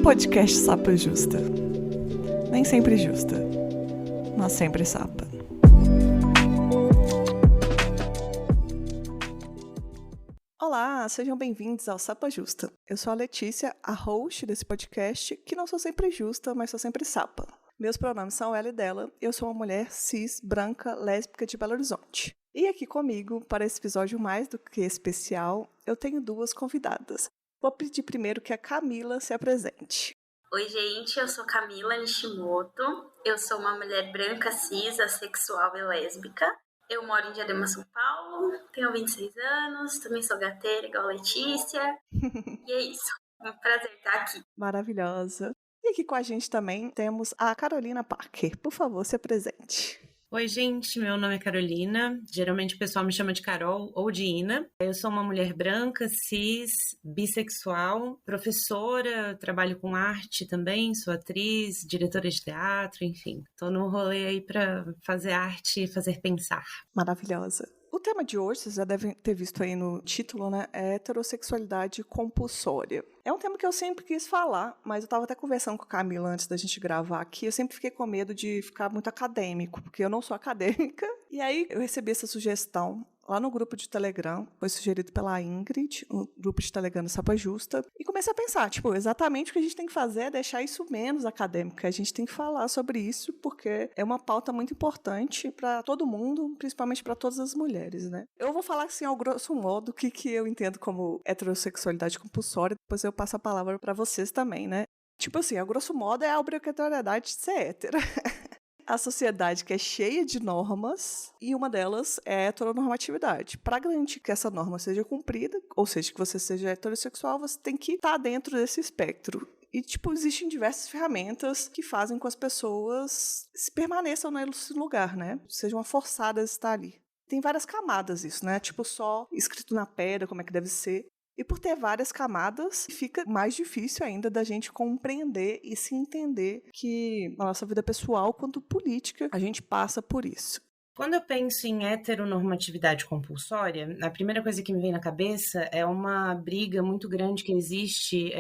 Podcast Sapa Justa. Nem sempre justa, mas sempre sapa. Olá, sejam bem-vindos ao Sapa Justa. Eu sou a Letícia, a host desse podcast, que não sou sempre justa, mas sou sempre sapa. Meus pronomes são ela e dela. Eu sou uma mulher cis, branca, lésbica de Belo Horizonte. E aqui comigo, para esse episódio mais do que especial, eu tenho duas convidadas. Vou pedir primeiro que a Camila se apresente. Oi, gente, eu sou Camila Nishimoto. Eu sou uma mulher branca, cis, assexual e lésbica. Eu moro em Diadema, São Paulo, tenho 26 anos, também sou gateira igual a Letícia. E é isso, é um prazer estar aqui. Maravilhosa. E aqui com a gente também temos a Carolina Parker. Por favor, se apresente. Oi, gente, meu nome é Carolina, geralmente o pessoal me chama de Carol ou de Ina. Eu sou uma mulher branca, cis, bissexual, professora, trabalho com arte também, sou atriz, diretora de teatro, enfim. Tô no rolê aí pra fazer arte e fazer pensar. Maravilhosa. O tema de hoje, vocês já devem ter visto aí no título, né? É heterossexualidade compulsória. É um tema que eu sempre quis falar, mas eu estava até conversando com a Camila antes da gente gravar aqui. Eu sempre fiquei com medo de ficar muito acadêmico, porque eu não sou acadêmica. E aí eu recebi essa sugestão lá no grupo de Telegram, foi sugerido pela Ingrid, um grupo de Telegram do Sapa Justa, e comecei a pensar, exatamente o que a gente tem que fazer é deixar isso menos acadêmico, a gente tem que falar sobre isso, porque é uma pauta muito importante para todo mundo, principalmente para todas as mulheres, né? Eu vou falar, assim, ao grosso modo, o que eu entendo como heterossexualidade compulsória, depois eu passo a palavra para vocês também, né? Ao grosso modo, é a obrigatoriedade de ser hétero. A sociedade que é cheia de normas e uma delas é a heteronormatividade. Para garantir que essa norma seja cumprida, ou seja, que você seja heterossexual, você tem que estar dentro desse espectro. E, existem diversas ferramentas que fazem com que as pessoas permaneçam nesse lugar, né? Sejam forçadas a estar ali. Tem várias camadas isso, né? Só escrito na pedra como é que deve ser. E por ter várias camadas, fica mais difícil ainda da gente compreender e se entender que na nossa vida pessoal, quanto política, a gente passa por isso. Quando eu penso em heteronormatividade compulsória, a primeira coisa que me vem na cabeça é uma briga muito grande que existe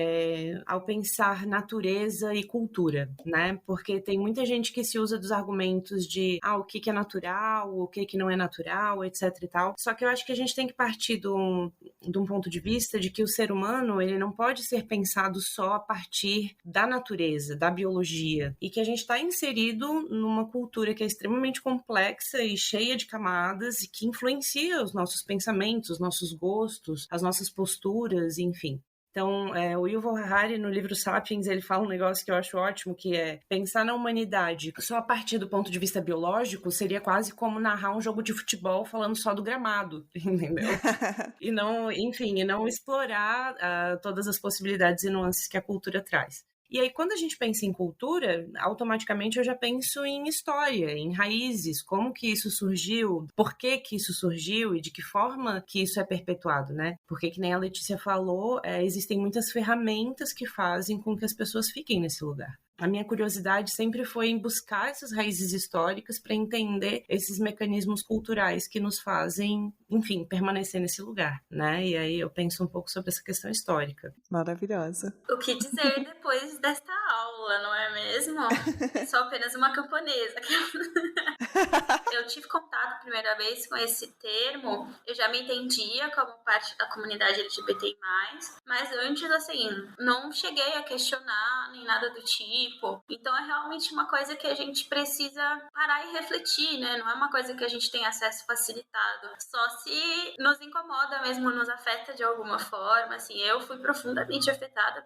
ao pensar natureza e cultura, né? Porque tem muita gente que se usa dos argumentos de o que é natural, o que não é natural, etc e tal. Só que eu acho que a gente tem que partir de um ponto de vista de que o ser humano, ele não pode ser pensado só a partir da natureza, da biologia, e que a gente está inserido numa cultura que é extremamente complexa e cheia de camadas e que influencia os nossos pensamentos, os nossos gostos, as nossas posturas, enfim. Então, o Yuval Harari, no livro Sapiens, ele fala um negócio que eu acho ótimo, que é pensar na humanidade só a partir do ponto de vista biológico seria quase como narrar um jogo de futebol falando só do gramado, entendeu? E não explorar todas as possibilidades e nuances que a cultura traz. E aí, quando a gente pensa em cultura, automaticamente eu já penso em história, em raízes, como que isso surgiu, por que isso surgiu e de que forma que isso é perpetuado, né? Porque, que nem a Letícia falou, existem muitas ferramentas que fazem com que as pessoas fiquem nesse lugar. A minha curiosidade sempre foi em buscar essas raízes históricas para entender esses mecanismos culturais que nos fazem, enfim, permanecer nesse lugar, né? E aí eu penso um pouco sobre essa questão histórica. Maravilhosa. O que dizer depois desta aula, não é mesmo? Sou apenas uma camponesa. Eu tive contato a primeira vez com esse termo, eu já me entendia como parte da comunidade LGBT+, mas antes, assim, não cheguei a questionar nem nada do tipo. Então é realmente uma coisa que a gente precisa parar e refletir, né? Não é uma coisa que a gente tem acesso facilitado. Só se nos incomoda mesmo, nos afeta de alguma forma. Assim, eu fui profundamente afetada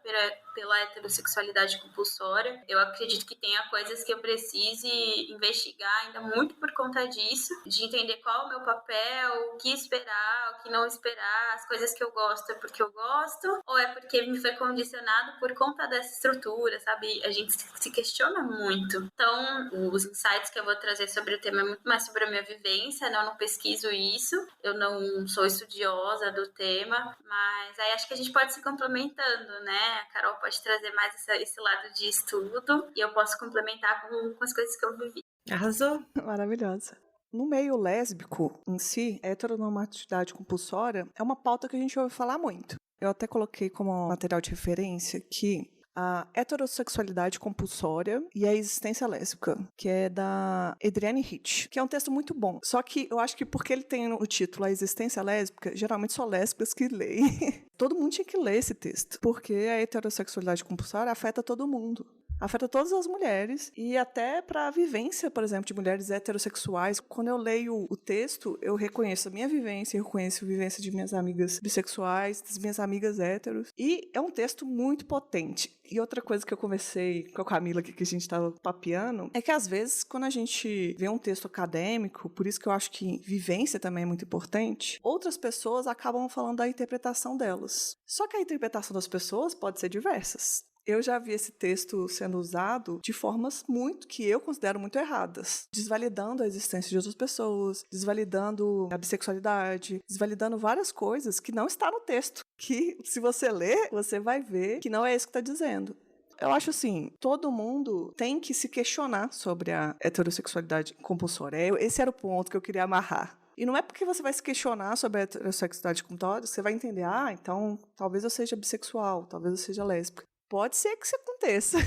pela heterossexualidade compulsória. Eu acredito que tenha coisas que eu precise investigar ainda muito por conta disso, de entender qual é o meu papel, o que esperar, o que não esperar, as coisas que eu gosto é porque eu gosto, ou é porque me foi condicionado por conta dessa estrutura, sabe? A gente se questiona muito. Então, os insights que eu vou trazer sobre o tema é muito mais sobre a minha vivência, né? Eu não pesquiso isso, eu não sou estudiosa do tema, mas aí acho que a gente pode se complementando, né? A Carol pode trazer mais esse lado de estudo e eu posso complementar com as coisas que eu vivi. Arrasou! Maravilhosa. No meio lésbico em si, a heteronormatividade compulsória é uma pauta que a gente ouve falar muito. Eu até coloquei como material de referência que A Heterossexualidade Compulsória e a Existência Lésbica, que é da Adrienne Rich, que é um texto muito bom. Só que eu acho que porque ele tem no título A Existência Lésbica, geralmente só lésbicas que leem. Todo mundo tinha que ler esse texto, porque a heterossexualidade compulsória afeta todo mundo. Afeta todas as mulheres e até para a vivência, por exemplo, de mulheres heterossexuais. Quando eu leio o texto, eu reconheço a minha vivência, eu reconheço a vivência de minhas amigas bissexuais, das minhas amigas héteros. E é um texto muito potente. E outra coisa que eu conversei com a Camila aqui, que a gente estava papeando, é que às vezes, quando a gente vê um texto acadêmico, por isso que eu acho que vivência também é muito importante, outras pessoas acabam falando da interpretação delas. Só que a interpretação das pessoas pode ser diversas. Eu já vi esse texto sendo usado de formas que eu considero muito erradas, desvalidando a existência de outras pessoas, desvalidando a bissexualidade, desvalidando várias coisas que não está no texto, que se você ler, você vai ver que não é isso que está dizendo. Eu acho assim, todo mundo tem que se questionar sobre a heterossexualidade compulsória. Esse era o ponto que eu queria amarrar. E não é porque você vai se questionar sobre a heterossexualidade compulsória que você vai entender, então talvez eu seja bissexual, talvez eu seja lésbica. Pode ser que isso aconteça,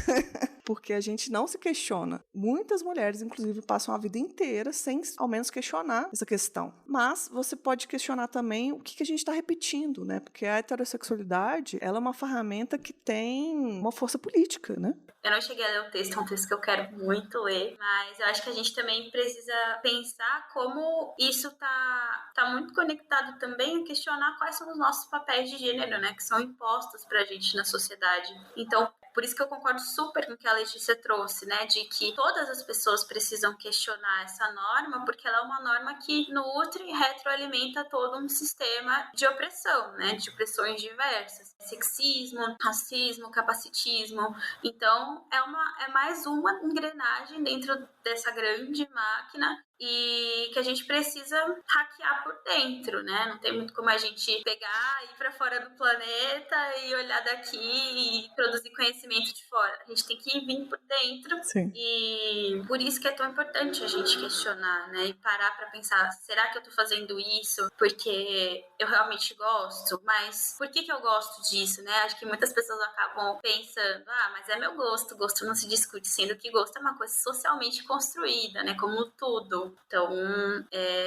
porque a gente não se questiona. Muitas mulheres, inclusive, passam a vida inteira sem, ao menos, questionar essa questão. Mas você pode questionar também o que a gente está repetindo, né? Porque a heterossexualidade, ela é uma ferramenta que tem uma força política, né? Eu não cheguei a ler o texto, é um texto que eu quero muito ler, mas eu acho que a gente também precisa pensar como isso tá muito conectado também a questionar quais são os nossos papéis de gênero, né, que são impostos pra gente na sociedade. Então, por isso que eu concordo super com o que a Letícia trouxe, né, de que todas as pessoas precisam questionar essa norma, porque ela é uma norma que nutre e retroalimenta todo um sistema de opressão, né, de opressões diversas. Sexismo, racismo, capacitismo. Então, é mais uma engrenagem dentro dessa grande máquina e que a gente precisa hackear por dentro, né? Não tem muito como a gente pegar, ir para fora do planeta e olhar daqui e produzir conhecimento de fora. A gente tem que vir por dentro. Sim. E por isso que é tão importante a gente questionar, né? E parar para pensar, será que eu tô fazendo isso porque eu realmente gosto? Mas por que eu gosto disso, né? Acho que muitas pessoas acabam pensando, mas é meu gosto não se discute, sendo que gosto é uma coisa socialmente construída, né? Como tudo. Então,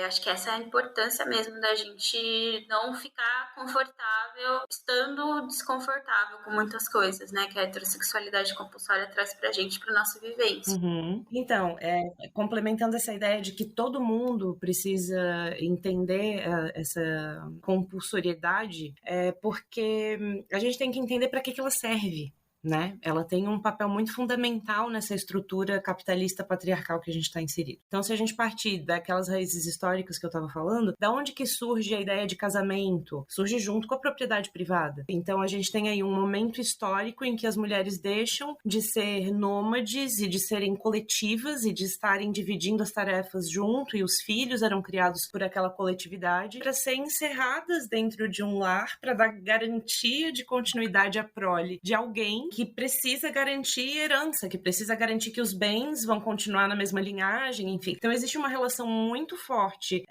acho que essa é a importância mesmo da gente não ficar confortável estando desconfortável com muitas coisas, né? Que a heterossexualidade compulsória traz pra gente, pra nossa vivência. Uhum. Então, complementando essa ideia de que todo mundo precisa entender essa compulsoriedade, porque a gente tem que entender para que ela serve. Né? Ela tem um papel muito fundamental nessa estrutura capitalista patriarcal que a gente está inserido. Então, se a gente partir daquelas raízes históricas que eu estava falando, da onde que surge a ideia de casamento? Surge junto com a propriedade privada. Então, a gente tem aí um momento histórico em que as mulheres deixam de ser nômades e de serem coletivas e de estarem dividindo as tarefas junto, e os filhos eram criados por aquela coletividade, para serem encerradas dentro de um lar para dar garantia de continuidade à prole de alguém que precisa garantir herança, que precisa garantir que os bens vão continuar na mesma linhagem, enfim. Então existe uma relação muito forte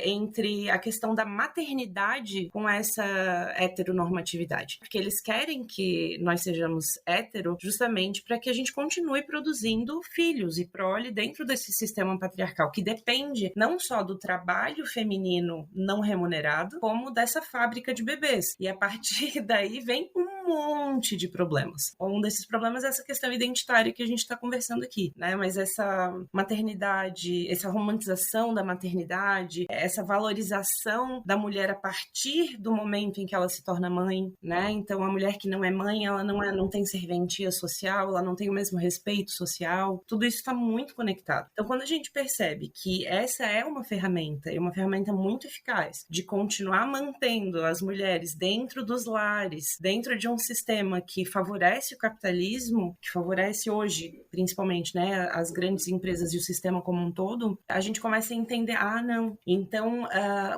entre a questão da maternidade com essa heteronormatividade. Porque eles querem que nós sejamos hétero justamente para que a gente continue produzindo filhos e prole dentro desse sistema patriarcal, que depende não só do trabalho feminino não remunerado, como dessa fábrica de bebês. E a partir daí vem um monte de problemas. Um desses problemas é essa questão identitária que a gente está conversando aqui, né? Mas essa maternidade, essa romantização da maternidade, essa valorização da mulher a partir do momento em que ela se torna mãe, né? Então, a mulher que não é mãe, ela não tem serventia social, ela não tem o mesmo respeito social. Tudo isso está muito conectado. Então, quando a gente percebe que essa é uma ferramenta, e uma ferramenta muito eficaz de continuar mantendo as mulheres dentro dos lares, dentro de um sistema que favorece o capitalismo, que favorece hoje, principalmente, né, as grandes empresas e o sistema como um todo, a gente começa a entender, não. Então,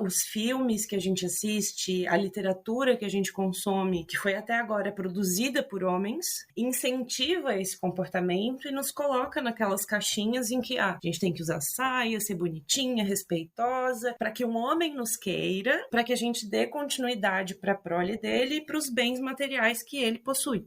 os filmes que a gente assiste, a literatura que a gente consome, que foi até agora produzida por homens, incentiva esse comportamento e nos coloca naquelas caixinhas em que a gente tem que usar saia, ser bonitinha, respeitosa, para que um homem nos queira, para que a gente dê continuidade para a prole dele e para os bens materiais que ele possui.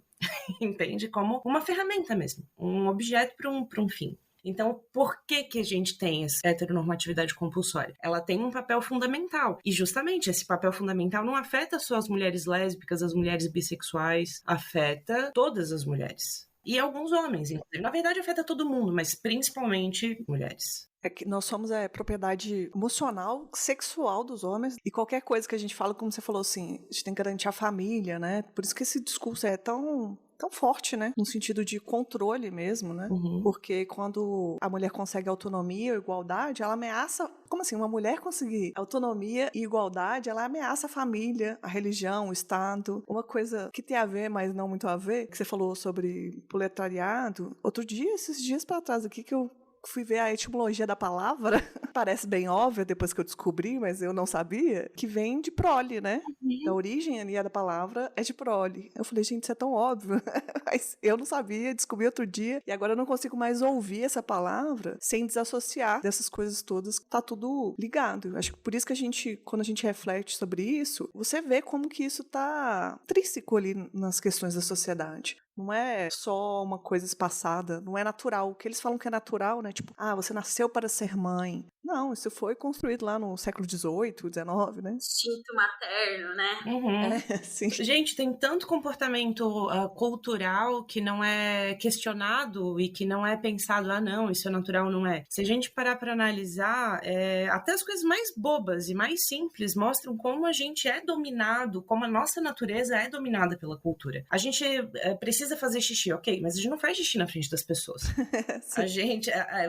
entende? Como uma ferramenta mesmo, um objeto para um fim. Então, por que a gente tem essa heteronormatividade compulsória? Ela tem um papel fundamental. E justamente esse papel fundamental não afeta só as mulheres lésbicas, as mulheres bissexuais, afeta todas as mulheres. E alguns homens, inclusive. Na verdade, afeta todo mundo, mas principalmente mulheres. É que nós somos a propriedade emocional, sexual dos homens, e qualquer coisa que a gente fala, como você falou assim, a gente tem que garantir a família, né? Por isso que esse discurso é tão forte, né? No sentido de controle mesmo, né? Uhum. Porque quando a mulher consegue autonomia ou igualdade, ela ameaça... Como assim? Uma mulher conseguir autonomia e igualdade, ela ameaça a família, a religião, o Estado. Uma coisa que tem a ver, mas não muito a ver, que você falou sobre proletariado. Outro dia, esses dias para trás aqui, que eu fui ver a etimologia da palavra, parece bem óbvia depois que eu descobri, mas eu não sabia, que vem de prole, né? A origem ali da palavra é de prole. Eu falei, gente, isso é tão óbvio. Mas eu não sabia, descobri outro dia, e agora eu não consigo mais ouvir essa palavra sem desassociar dessas coisas todas. Tá tudo ligado. Acho que por isso que quando a gente reflete sobre isso, você vê como que isso tá intrínseco ali nas questões da sociedade. Não é só uma coisa espaçada, não é natural. O que eles falam que é natural, né? Tipo, você nasceu para ser mãe. Não, isso foi construído lá no século XVIII, XIX, né? Instinto materno, né? Uhum. Sim. Gente, tem tanto comportamento cultural que não é questionado e que não é pensado, não, isso é natural, não é. Se a gente parar para analisar, até as coisas mais bobas e mais simples mostram como a gente é dominado, como a nossa natureza é dominada pela cultura. A gente precisa fazer xixi, ok, mas a gente não faz xixi na frente das pessoas.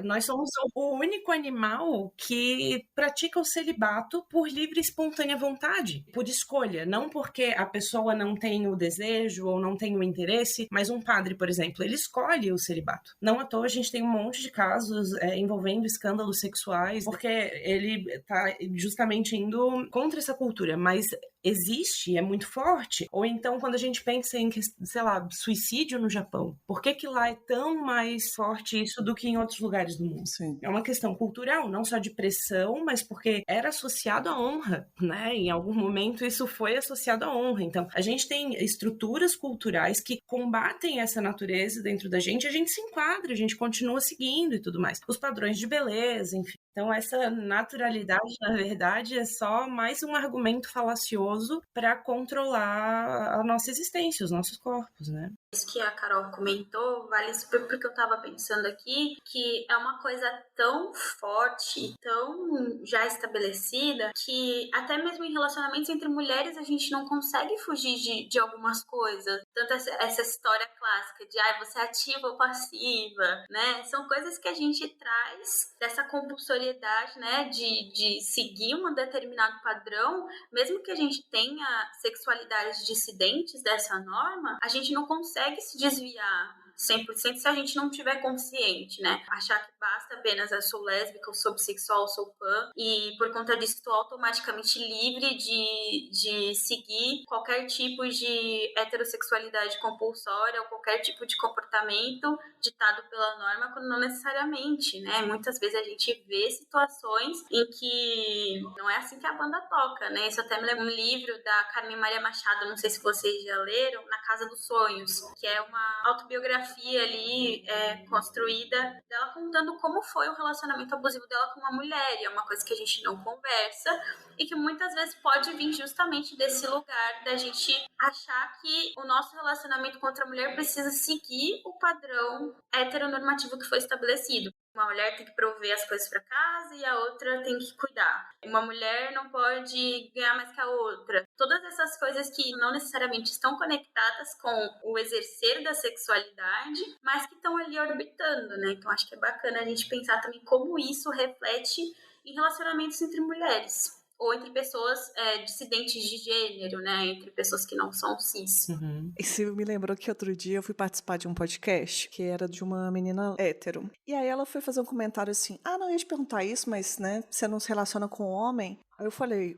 Nós somos o único animal que pratica o celibato por livre e espontânea vontade, por escolha, não porque a pessoa não tem o desejo ou não tem o interesse, mas um padre, por exemplo, ele escolhe o celibato. Não à toa a gente tem um monte de casos envolvendo escândalos sexuais, porque ele está justamente indo contra essa cultura, mas existe, é muito forte. Ou então, quando a gente pensa em, sei lá, suicídio no Japão, por que lá é tão mais forte isso do que em outros lugares do mundo? Sim. É uma questão cultural, não só de pressão, mas porque era associado à honra, né? Em algum momento isso foi associado à honra. Então, a gente tem estruturas culturais que combatem essa natureza dentro da gente, a gente se enquadra, a gente continua seguindo e tudo mais. Os padrões de beleza, enfim. Então, essa naturalidade, na verdade, é só mais um argumento falacioso para controlar a nossa existência, os nossos corpos, né? Isso que a Carol comentou vale super porque eu tava pensando aqui que é uma coisa tão forte, tão já estabelecida, que até mesmo em relacionamentos entre mulheres a gente não consegue fugir de algumas coisas. Tanto essa história clássica de você é ativa ou passiva, né? São coisas que a gente traz dessa compulsoriedade, né? De seguir um determinado padrão, mesmo que a gente tenha sexualidades dissidentes dessa norma, a gente não consegue se desviar 100% se a gente não tiver consciente, né? Achar que basta apenas eu sou lésbica, eu sou bissexual, eu sou pan, e por conta disso estou automaticamente livre de seguir qualquer tipo de heterossexualidade compulsória ou qualquer tipo de comportamento ditado pela norma, quando não necessariamente, né? Muitas vezes a gente vê situações em que não é assim que a banda toca, né? Isso até me lembra um livro da Carmen Maria Machado, não sei se vocês já leram, Na Casa dos Sonhos, que é uma autobiografia ali construída dela contando como foi o relacionamento abusivo dela com uma mulher, e é uma coisa que a gente não conversa e que muitas vezes pode vir justamente desse lugar da gente achar que o nosso relacionamento com outra mulher precisa seguir o padrão heteronormativo que foi estabelecido. Uma mulher tem que prover as coisas para casa e a outra tem que cuidar. Uma mulher não pode ganhar mais que a outra. Todas essas coisas que não necessariamente estão conectadas com o exercer da sexualidade, mas que estão ali orbitando, né? Então acho que é bacana a gente pensar também como isso reflete em relacionamentos entre mulheres. Ou entre pessoas dissidentes de gênero, né? Entre pessoas que não são cis. Uhum. Isso me lembrou que outro dia eu fui participar de um podcast que era de uma menina hétero. E aí ela foi fazer um comentário assim, não, eu ia te perguntar isso, mas, né, você não se relaciona com homem? Aí eu falei,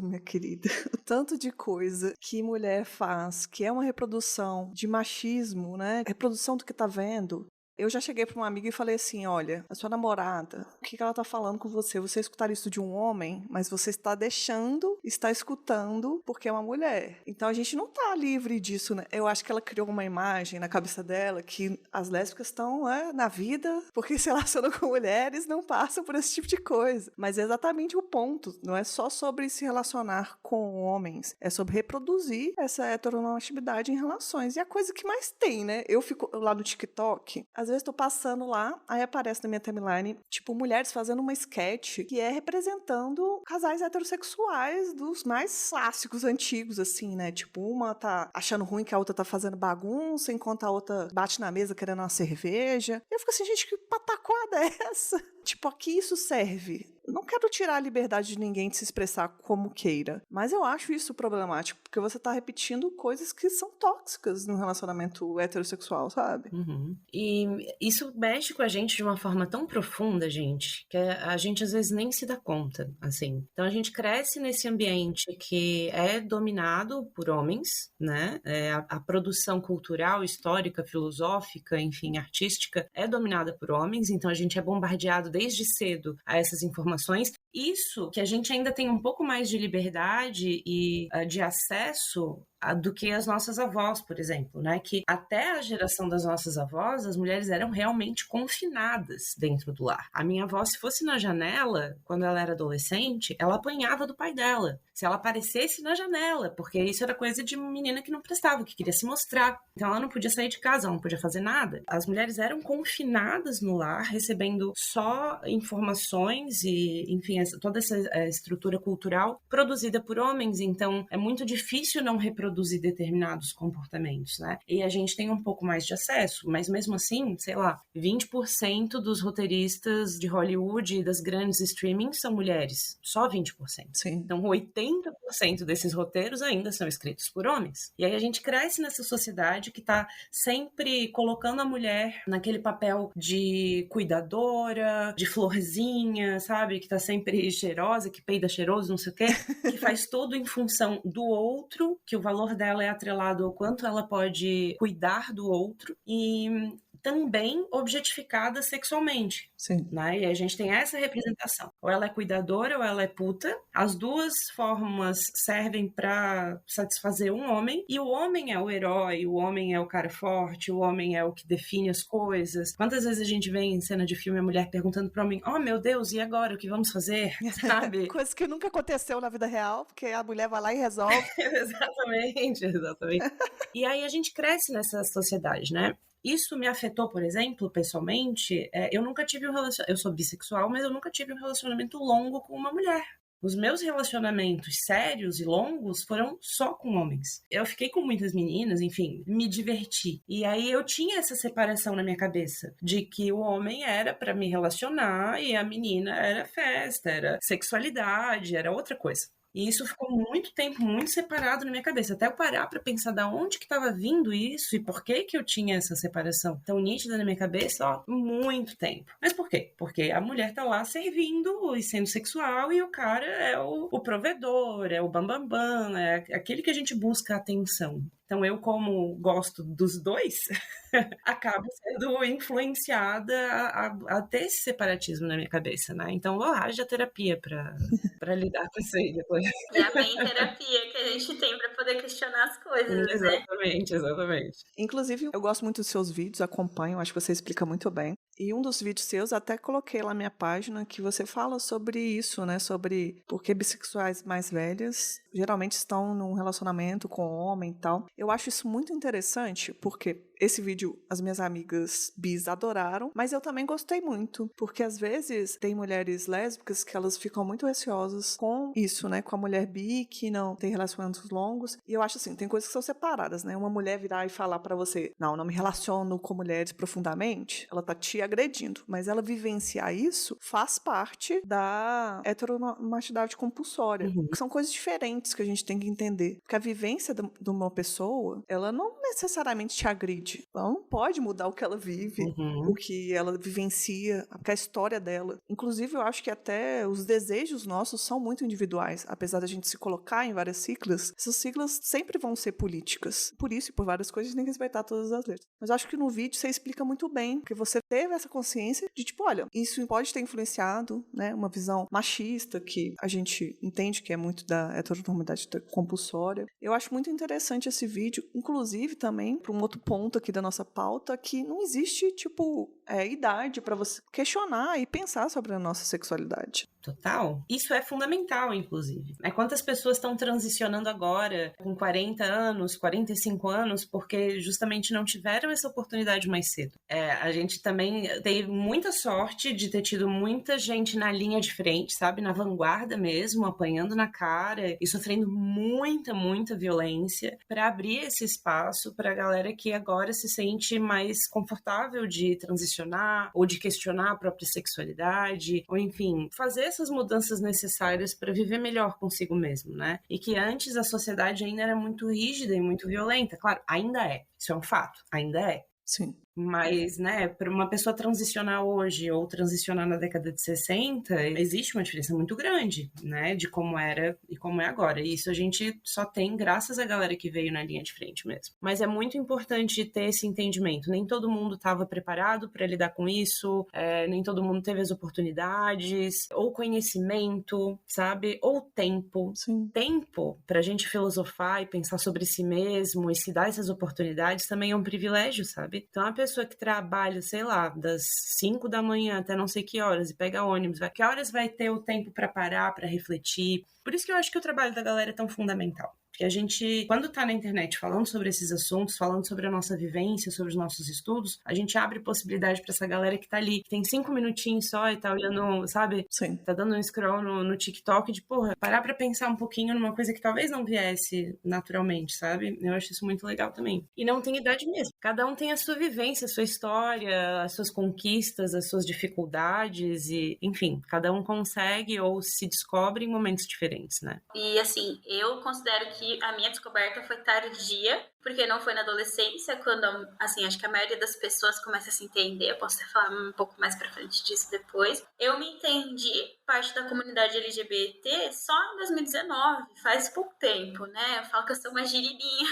minha querida, o tanto de coisa que mulher faz, que é uma reprodução de machismo, né? Reprodução do que tá vendo. Eu já cheguei pra uma amiga e falei assim, olha, a sua namorada, o que ela tá falando com você? Você escutar isso de um homem, mas você está deixando, está escutando porque é uma mulher. Então a gente não tá livre disso, né? Eu acho que ela criou uma imagem na cabeça dela que as lésbicas estão na vida porque se relacionam com mulheres, não passam por esse tipo de coisa. Mas é exatamente o ponto. Não é só sobre se relacionar com homens, é sobre reproduzir essa heteronormatividade em relações. E a coisa que mais tem, né? Eu fico lá no TikTok, às vezes tô passando lá, aí aparece na minha timeline, tipo, mulheres fazendo uma sketch que é representando casais heterossexuais dos mais clássicos, antigos, assim, né? Tipo, uma tá achando ruim que a outra tá fazendo bagunça, enquanto a outra bate na mesa querendo uma cerveja. Eu fico assim, gente, que pataquada é essa? Tipo, a que isso serve? Não quero tirar a liberdade de ninguém de se expressar como queira, mas eu acho isso problemático, porque você tá repetindo coisas que são tóxicas no relacionamento heterossexual, sabe? Uhum. E isso mexe com a gente de uma forma tão profunda, gente, que a gente às vezes nem se dá conta, assim. Então a gente cresce nesse ambiente que é dominado por homens, né? A produção cultural, histórica, filosófica, enfim, artística é dominada por homens, então a gente é bombardeado desde cedo a essas informações. Isso que a gente ainda tem um pouco mais de liberdade e de acesso do que as nossas avós, por exemplo, né? Que até a geração das nossas avós, as mulheres eram realmente confinadas dentro do lar. A minha avó, se fosse na janela, quando ela era adolescente, ela apanhava do pai dela. Se ela aparecesse na janela, porque isso era coisa de menina que não prestava, que queria se mostrar. Então ela não podia sair de casa, ela não podia fazer nada. As mulheres eram confinadas no lar, recebendo só informações e, enfim, toda essa estrutura cultural produzida por homens. Então é muito difícil não reproduzir determinados comportamentos, né? E a gente tem um pouco mais de acesso, mas mesmo assim, sei lá, 20% dos roteiristas de Hollywood e das grandes streamings são mulheres. Só 20%. Sim. Então 80% desses roteiros ainda são escritos por homens. E aí a gente cresce nessa sociedade que tá sempre colocando a mulher naquele papel de cuidadora, de florzinha, sabe? Que tá sempre cheirosa, que peida cheiroso, não sei o quê, que faz tudo em função do outro, que o valor dela é atrelado ao quanto ela pode cuidar do outro e também objetificada sexualmente. Sim. Né? E a gente tem essa representação. Ou ela é cuidadora ou ela é puta. As duas formas servem para satisfazer um homem. E o homem é o herói, o homem é o cara forte, o homem é o que define as coisas. Quantas vezes a gente vê em cena de filme a mulher perguntando para o homem: oh, meu Deus, e agora? O que vamos fazer? Sabe? Coisa que nunca aconteceu na vida real, porque a mulher vai lá e resolve. Exatamente. E aí a gente cresce nessa sociedade, né? Isso me afetou, por exemplo, pessoalmente. Eu nunca tive eu sou bissexual, mas eu nunca tive um relacionamento longo com uma mulher. Os meus relacionamentos sérios e longos foram só com homens. Eu fiquei com muitas meninas, enfim, me diverti. E aí eu tinha essa separação na minha cabeça, de que o homem era para me relacionar e a menina era festa, era sexualidade, era outra coisa. E isso ficou muito tempo, muito separado na minha cabeça, até eu parar para pensar de onde que estava vindo isso e por que que eu tinha essa separação tão nítida na minha cabeça, ó, muito tempo. Mas por quê? Porque a mulher tá lá servindo e sendo sexual e o cara é o provedor, é o bambambam, é aquele que a gente busca atenção. Então eu, como gosto dos dois, acabo sendo influenciada a ter esse separatismo na minha cabeça, né? Então, haja terapia pra lidar com isso aí depois. E a bem terapia que a gente tem pra poder questionar as coisas, né? Exatamente. Inclusive, eu gosto muito dos seus vídeos, acompanho, acho que você explica muito bem. E um dos vídeos seus, até coloquei lá na minha página, que você fala sobre isso, né? Sobre por que bissexuais mais velhas geralmente estão num relacionamento com homem e tal. Eu acho isso muito interessante, porque esse vídeo as minhas amigas bis adoraram, mas eu também gostei muito, porque às vezes tem mulheres lésbicas que elas ficam muito receosas com isso, né? Com a mulher bi que não tem relacionamentos longos. E eu acho assim, tem coisas que são separadas, né? Uma mulher virar e falar pra você, não me relaciono com mulheres profundamente, ela tá te agredindo. Mas ela vivenciar isso faz parte da heteronormatividade compulsória. Que são coisas diferentes que a gente tem que entender. Porque a vivência de uma pessoa, ela não necessariamente te agride. Ela não pode mudar o que ela vive, o que ela vivencia, a história dela. Inclusive, eu acho que até os desejos nossos são muito individuais. Apesar da gente se colocar em várias siglas, essas siglas sempre vão ser políticas. Por isso e por várias coisas, a gente tem que respeitar todas as letras. Mas eu acho que no vídeo você explica muito bem, porque você teve essa consciência de, tipo, olha, isso pode ter influenciado, né, uma visão machista, que a gente entende que é muito da heteronormidade compulsória. Eu acho muito interessante esse vídeo, inclusive também, para um outro ponto aqui da nossa pauta, que não existe, tipo, idade para você questionar e pensar sobre a nossa sexualidade. Total. Isso é fundamental, inclusive. Quantas pessoas estão transicionando agora com 40 anos, 45 anos, porque justamente não tiveram essa oportunidade mais cedo. A gente também tem muita sorte de ter tido muita gente na linha de frente, sabe? Na vanguarda mesmo, apanhando na cara e sofrendo muita violência para abrir esse espaço para a galera que agora se sente mais confortável de transicionar ou de questionar a própria sexualidade, ou enfim, fazer essas mudanças necessárias para viver melhor consigo mesmo, né? E que antes a sociedade ainda era muito rígida e muito violenta. Claro, ainda é. Isso é um fato. Ainda é. Sim. Mas, né, para uma pessoa transicionar hoje ou transicionar na década de 60, existe uma diferença muito grande, né, de como era e como é agora. E isso a gente só tem graças à galera que veio na linha de frente mesmo. Mas é muito importante ter esse entendimento. Nem todo mundo estava preparado para lidar com isso, nem todo mundo teve as oportunidades, ou conhecimento, sabe, ou tempo. Sim. Tempo pra gente filosofar e pensar sobre si mesmo e se dar essas oportunidades também é um privilégio, sabe? Então, a pessoa que trabalha, sei lá, das 5 da manhã até não sei que horas e pega ônibus, que horas vai ter o tempo para parar, para refletir? Por isso que eu acho que o trabalho da galera é tão fundamental. Porque a gente, quando tá na internet falando sobre esses assuntos, falando sobre a nossa vivência, sobre os nossos estudos, a gente abre possibilidade pra essa galera que tá ali, que tem 5 minutinhos só e tá olhando, sabe? Sim. Tá dando um scroll no TikTok de, porra, parar pra pensar um pouquinho numa coisa que talvez não viesse naturalmente, sabe? Eu acho isso muito legal também. E não tem idade mesmo. Cada um tem a sua vivência, a sua história, as suas conquistas, as suas dificuldades e, enfim, cada um consegue ou se descobre em momentos diferentes, né? E, assim, eu considero que a minha descoberta foi tardia, porque não foi na adolescência, quando, assim, acho que a maioria das pessoas começa a se entender. Eu posso até falar um pouco mais pra frente disso depois. Eu me entendi parte da comunidade LGBT só em 2019, faz pouco tempo, né? Eu falo que eu sou uma girininha,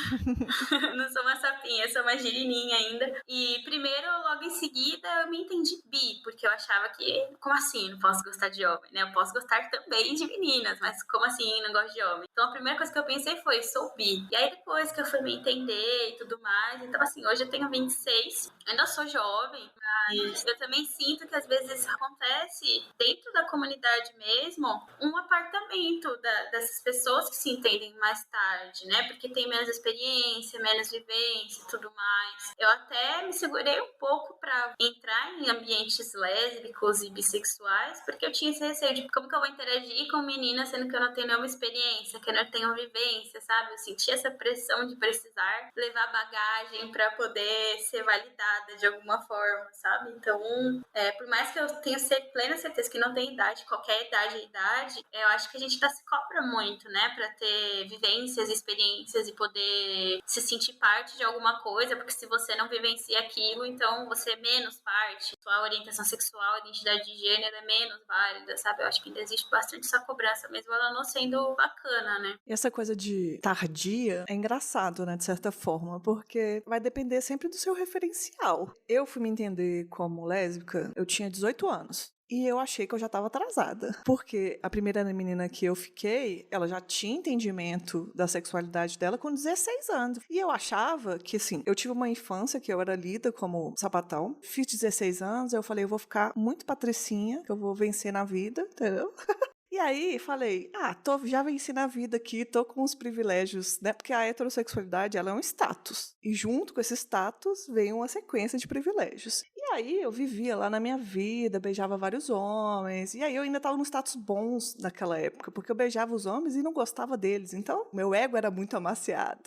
não sou uma sapinha, eu sou uma girininha ainda. E primeiro, logo em seguida, eu me entendi bi, porque eu achava que, como assim, não posso gostar de homem, né? Eu posso gostar também de meninas, mas como assim, não gosto de homem? Então a primeira coisa que eu pensei foi, sou bi. E aí depois que eu fui me entender e tudo mais, então assim, hoje eu tenho 26, ainda sou jovem, mas eu também sinto que às vezes acontece dentro da comunidade mesmo um apartamento dessas pessoas que se entendem mais tarde, né? Porque tem menos experiência, menos vivência e tudo mais. Eu até me segurei um pouco pra entrar em ambientes lésbicos e bissexuais, porque eu tinha esse receio de como que eu vou interagir com meninas sendo que eu não tenho nenhuma experiência, que eu não tenho vivência, sabe? Eu senti essa pressão de precisar levar bagagem pra poder ser validada de alguma forma, sabe? Então, por mais que eu tenha plena certeza que não tem idade, qualquer idade é idade, eu acho que a gente se cobra muito, né? Pra ter vivências, experiências e poder se sentir parte de alguma coisa, porque se você não vivencia aquilo, então você é menos parte. Sua orientação sexual, identidade de gênero é menos válida, sabe? Eu acho que ainda existe bastante essa cobrança, mesmo ela não sendo bacana, né? E essa coisa de tardia é engraçado, né, de certa forma, porque vai depender sempre do seu referencial. Eu fui me entender como lésbica, eu tinha 18 anos. E eu achei que eu já estava atrasada. Porque a primeira menina que eu fiquei, ela já tinha entendimento da sexualidade dela com 16 anos. E eu achava que, assim, eu tive uma infância que eu era lida como sapatão. Fiz 16 anos, eu falei, eu vou ficar muito patricinha, que eu vou vencer na vida, entendeu? E aí, falei, já venci na vida aqui, tô com os privilégios, né? Porque a heterossexualidade, ela é um status. E junto com esse status, vem uma sequência de privilégios. E aí, eu vivia lá na minha vida, beijava vários homens. E aí, eu ainda tava nos status bons naquela época, porque eu beijava os homens e não gostava deles. Então, meu ego era muito amaciado.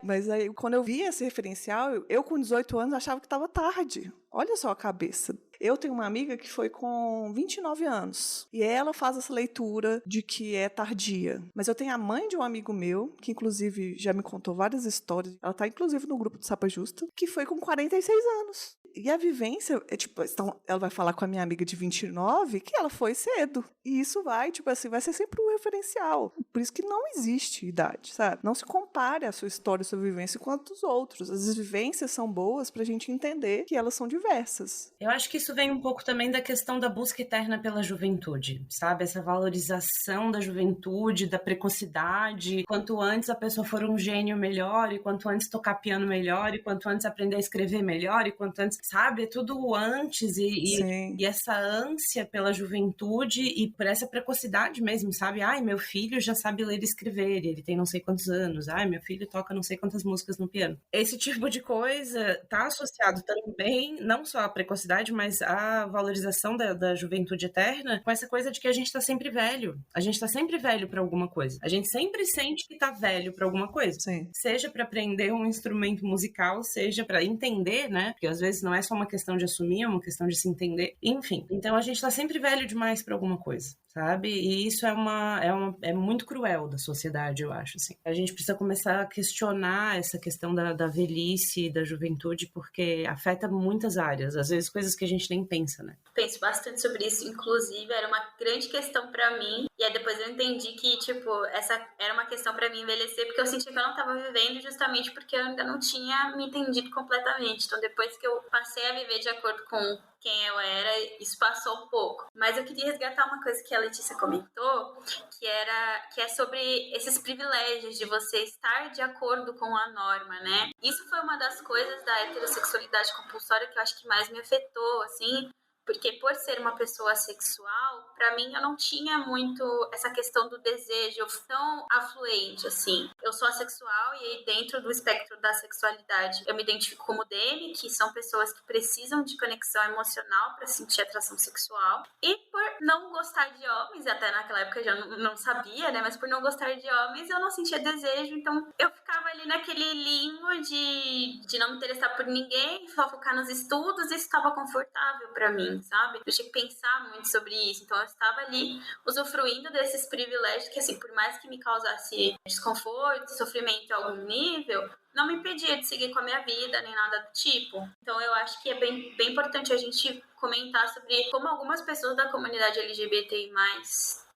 Mas aí, quando eu vi esse referencial, eu com 18 anos achava que estava tarde. Olha só a cabeça. Eu tenho uma amiga que foi com 29 anos. E ela faz essa leitura de que é tardia. Mas eu tenho a mãe de um amigo meu, que inclusive já me contou várias histórias. Ela está inclusive no grupo do Sapa Justa, que foi com 46 anos. E a vivência, então, ela vai falar com a minha amiga de 29 que ela foi cedo. E isso vai ser sempre um referencial. Por isso que não existe idade, sabe? Não se compare a sua história, a sua vivência com a dos outros. As vivências são boas pra gente entender que elas são diversas. Eu acho que isso vem um pouco também da questão da busca eterna pela juventude, sabe? Essa valorização da juventude, da precocidade. Quanto antes a pessoa for um gênio, melhor. E quanto antes tocar piano, melhor. E quanto antes aprender a escrever, melhor. E quanto antes, sabe? É tudo antes. E essa ânsia pela juventude e por essa precocidade mesmo, sabe? Ai, meu filho já sabe ler e escrever. Ele tem não sei quantos anos. Ai, meu filho toca não sei quantas músicas no piano. Esse tipo de coisa tá associado também, não só à precocidade, mas à valorização da juventude eterna, com essa coisa de que a gente tá sempre velho. A gente tá sempre velho pra alguma coisa. A gente sempre sente que tá velho pra alguma coisa. Sim. Seja pra aprender um instrumento musical, seja pra entender, né? Porque às vezes não é só uma questão de assumir, é uma questão de se entender. Enfim, então a gente tá sempre velho demais pra alguma coisa, sabe? E isso é muito cruel da sociedade, eu acho, assim. A gente precisa começar a questionar essa questão da velhice e da juventude, porque afeta muitas áreas, às vezes coisas que a gente nem pensa, né? Penso bastante sobre isso, inclusive era uma grande questão pra mim, e aí depois eu entendi que, tipo, essa era uma questão pra mim envelhecer, porque eu sentia que eu não tava vivendo justamente porque eu ainda não tinha me entendido completamente. Então depois que eu passei a viver de acordo com quem eu era, isso passou um pouco. Mas eu queria resgatar uma coisa que a Letícia comentou, que é sobre esses privilégios de você estar de acordo com a norma, né? Isso foi uma das coisas da heterossexualidade compulsória que eu acho que mais me afetou, assim, porque por ser uma pessoa sexual, pra mim eu não tinha muito essa questão do desejo tão afluente, assim. Eu sou assexual e aí dentro do espectro da sexualidade eu me identifico como demi, que são pessoas que precisam de conexão emocional pra sentir atração sexual. E por não gostar de homens, até naquela época eu já não sabia, né, mas por não gostar de homens eu não sentia desejo, então eu ficava ali naquele limbo de não me interessar por ninguém, só focar nos estudos, e isso estava confortável pra mim, sabe? Eu tinha que pensar muito sobre isso, então eu estava ali usufruindo desses privilégios que, assim, por mais que me causasse desconforto, sofrimento a algum nível, não me impedia de seguir com a minha vida, nem nada do tipo. Então eu acho que é bem importante a gente comentar sobre como algumas pessoas da comunidade LGBTI+,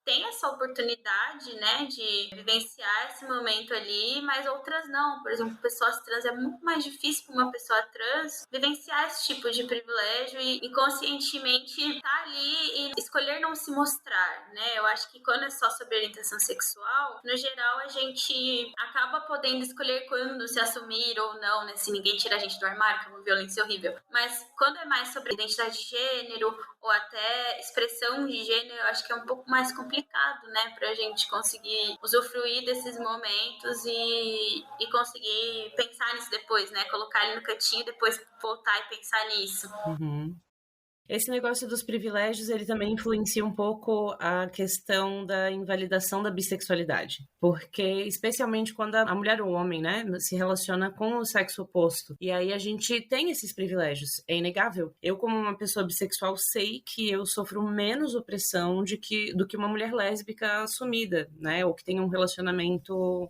tem essa oportunidade, né, de vivenciar esse momento ali, mas outras não. Por exemplo, pessoas trans, é muito mais difícil para uma pessoa trans vivenciar esse tipo de privilégio e conscientemente estar ali e escolher não se mostrar, né? Eu acho que quando é só sobre orientação sexual, no geral a gente acaba podendo escolher quando se assumir ou não, né? Se ninguém tira a gente do armário, que é uma violência horrível. Mas quando é mais sobre identidade de gênero ou até expressão de gênero, eu acho que é um pouco mais complicado, né, pra gente conseguir usufruir desses momentos e conseguir pensar nisso depois, né, colocar ele no cantinho e depois voltar e pensar nisso. Uhum. Esse negócio dos privilégios, ele também influencia um pouco a questão da invalidação da bissexualidade. Porque, especialmente quando a mulher ou o homem, né, se relaciona com o sexo oposto. E aí a gente tem esses privilégios, é inegável. Eu, como uma pessoa bissexual, sei que eu sofro menos opressão do que uma mulher lésbica assumida, né, ou que tem um relacionamento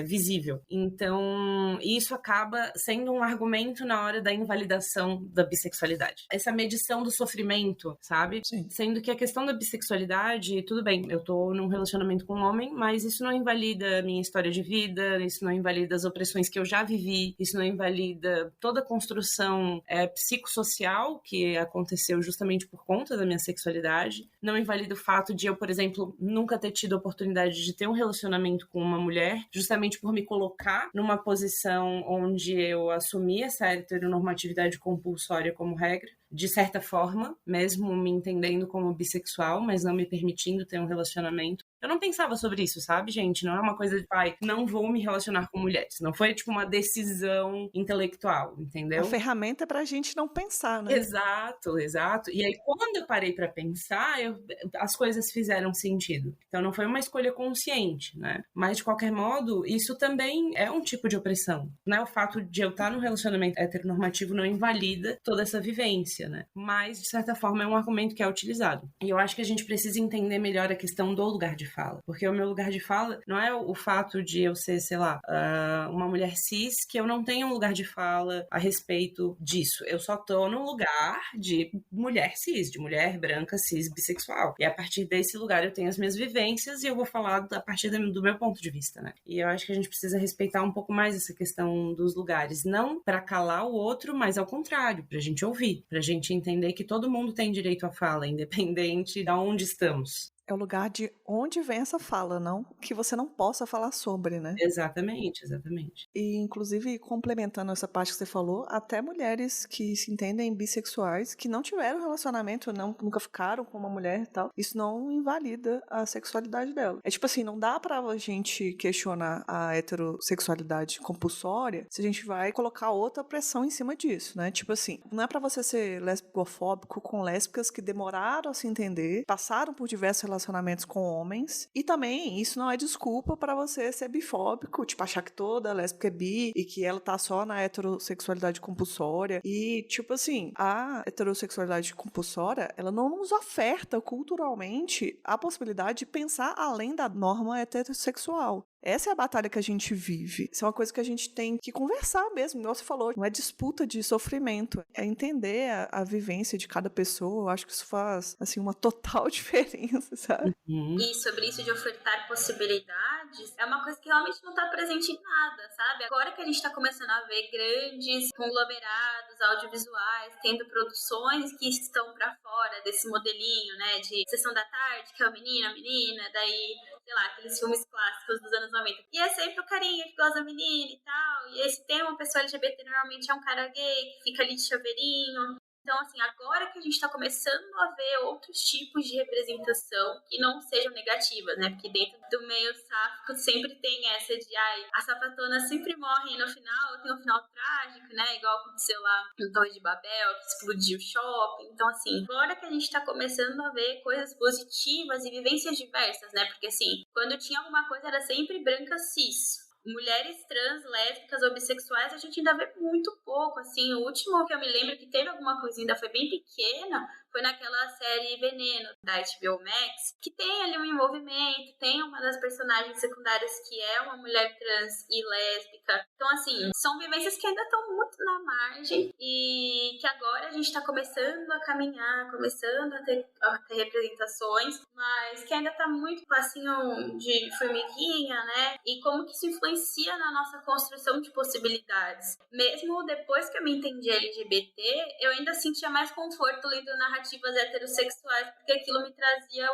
visível. Então, isso acaba sendo um argumento na hora da invalidação da bissexualidade. Essa medição do sofrimento, sabe? Sim. Sendo que a questão da bissexualidade, tudo bem, eu tô num relacionamento com um homem, mas isso não invalida a minha história de vida, isso não invalida as opressões que eu já vivi, isso não invalida toda a construção psicossocial que aconteceu justamente por conta da minha sexualidade, não invalida o fato de eu, por exemplo, nunca ter tido a oportunidade de ter um relacionamento com uma mulher, justamente por me colocar numa posição onde eu assumi essa heteronormatividade compulsória como regra, de certa forma, mesmo me entendendo como bissexual, mas não me permitindo ter um relacionamento. Eu não pensava sobre isso, sabe, gente? Não é uma coisa de, pai, não vou me relacionar com mulheres. Não foi, tipo, uma decisão intelectual, entendeu? A ferramenta é pra gente não pensar, né? Exato, exato. E aí, quando eu parei pra pensar, as coisas fizeram sentido. Então, não foi uma escolha consciente, né? Mas, de qualquer modo, isso também é um tipo de opressão, né? O fato de eu estar num relacionamento heteronormativo não invalida toda essa vivência, né? Mas, de certa forma, é um argumento que é utilizado. E eu acho que a gente precisa entender melhor a questão do lugar de fala. Porque o meu lugar de fala não é o fato de eu ser, sei lá, uma mulher cis, que eu não tenho um lugar de fala a respeito disso. Eu só tô num lugar de mulher cis, de mulher branca, cis, bissexual. E a partir desse lugar eu tenho as minhas vivências e eu vou falar a partir do meu ponto de vista, né? E eu acho que a gente precisa respeitar um pouco mais essa questão dos lugares. Não para calar o outro, mas ao contrário, pra gente ouvir, pra gente entender que todo mundo tem direito à fala, independente de onde estamos. É o lugar de onde vem essa fala, não que você não possa falar sobre, né? Exatamente, exatamente. E, inclusive, complementando essa parte que você falou, até mulheres que se entendem bissexuais, que não tiveram relacionamento, nunca ficaram com uma mulher e tal, isso não invalida a sexualidade dela. É tipo assim, não dá pra gente questionar a heterossexualidade compulsória se a gente vai colocar outra pressão em cima disso, né? Tipo assim, não é pra você ser lesbofóbico com lésbicas que demoraram a se entender, passaram por diversos relacionamentos com homens, e também isso não é desculpa pra você ser bifóbico, tipo, achar que toda lésbica é bi e que ela tá só na heterossexualidade compulsória. E, tipo assim, a heterossexualidade compulsória, ela não nos oferta culturalmente a possibilidade de pensar além da norma heterossexual. Essa é a batalha que a gente vive. Isso é uma coisa que a gente tem que conversar mesmo, igual você falou. Não é disputa de sofrimento. É entender a vivência de cada pessoa. Eu acho que isso faz, assim, uma total diferença, sabe? E sobre isso de ofertar possibilidades, é uma coisa que realmente não está presente em nada, sabe? Agora que a gente está começando a ver grandes conglomerados audiovisuais tendo produções que estão para fora desse modelinho, né? De sessão da tarde, que é a menina, daí, sei lá, aqueles filmes clássicos dos anos 90. E é sempre o carinha que gosta da menina e tal. E esse tem uma pessoa LGBT normalmente é um cara gay que fica ali de chaveirinho. Então, assim, agora que a gente tá começando a ver outros tipos de representação que não sejam negativas, né? Porque dentro do meio sáfico sempre tem essa de, a sapatona sempre morre no final, tem um final trágico, né? Igual aconteceu lá no Torre de Babel, que explodiu o shopping. Então, assim, agora que a gente tá começando a ver coisas positivas e vivências diversas, né? Porque, assim, quando tinha alguma coisa era sempre branca cis. Mulheres trans, lésbicas ou bissexuais, a gente ainda vê muito pouco, assim. O último que eu me lembro que teve alguma coisa ainda foi bem pequena, foi naquela série Veneno, da HBO Max, que tem ali um envolvimento, tem uma das personagens secundárias que é uma mulher trans e lésbica. Então, assim, são vivências que ainda estão muito na margem e que agora a gente tá começando a caminhar, começando a ter representações, mas que ainda tá muito passinho de formiguinha, né? E como que isso influencia na nossa construção de possibilidades. Mesmo depois que eu me entendi LGBT, eu ainda sentia mais conforto lendo narrativas heterossexuais, porque aquilo me trazia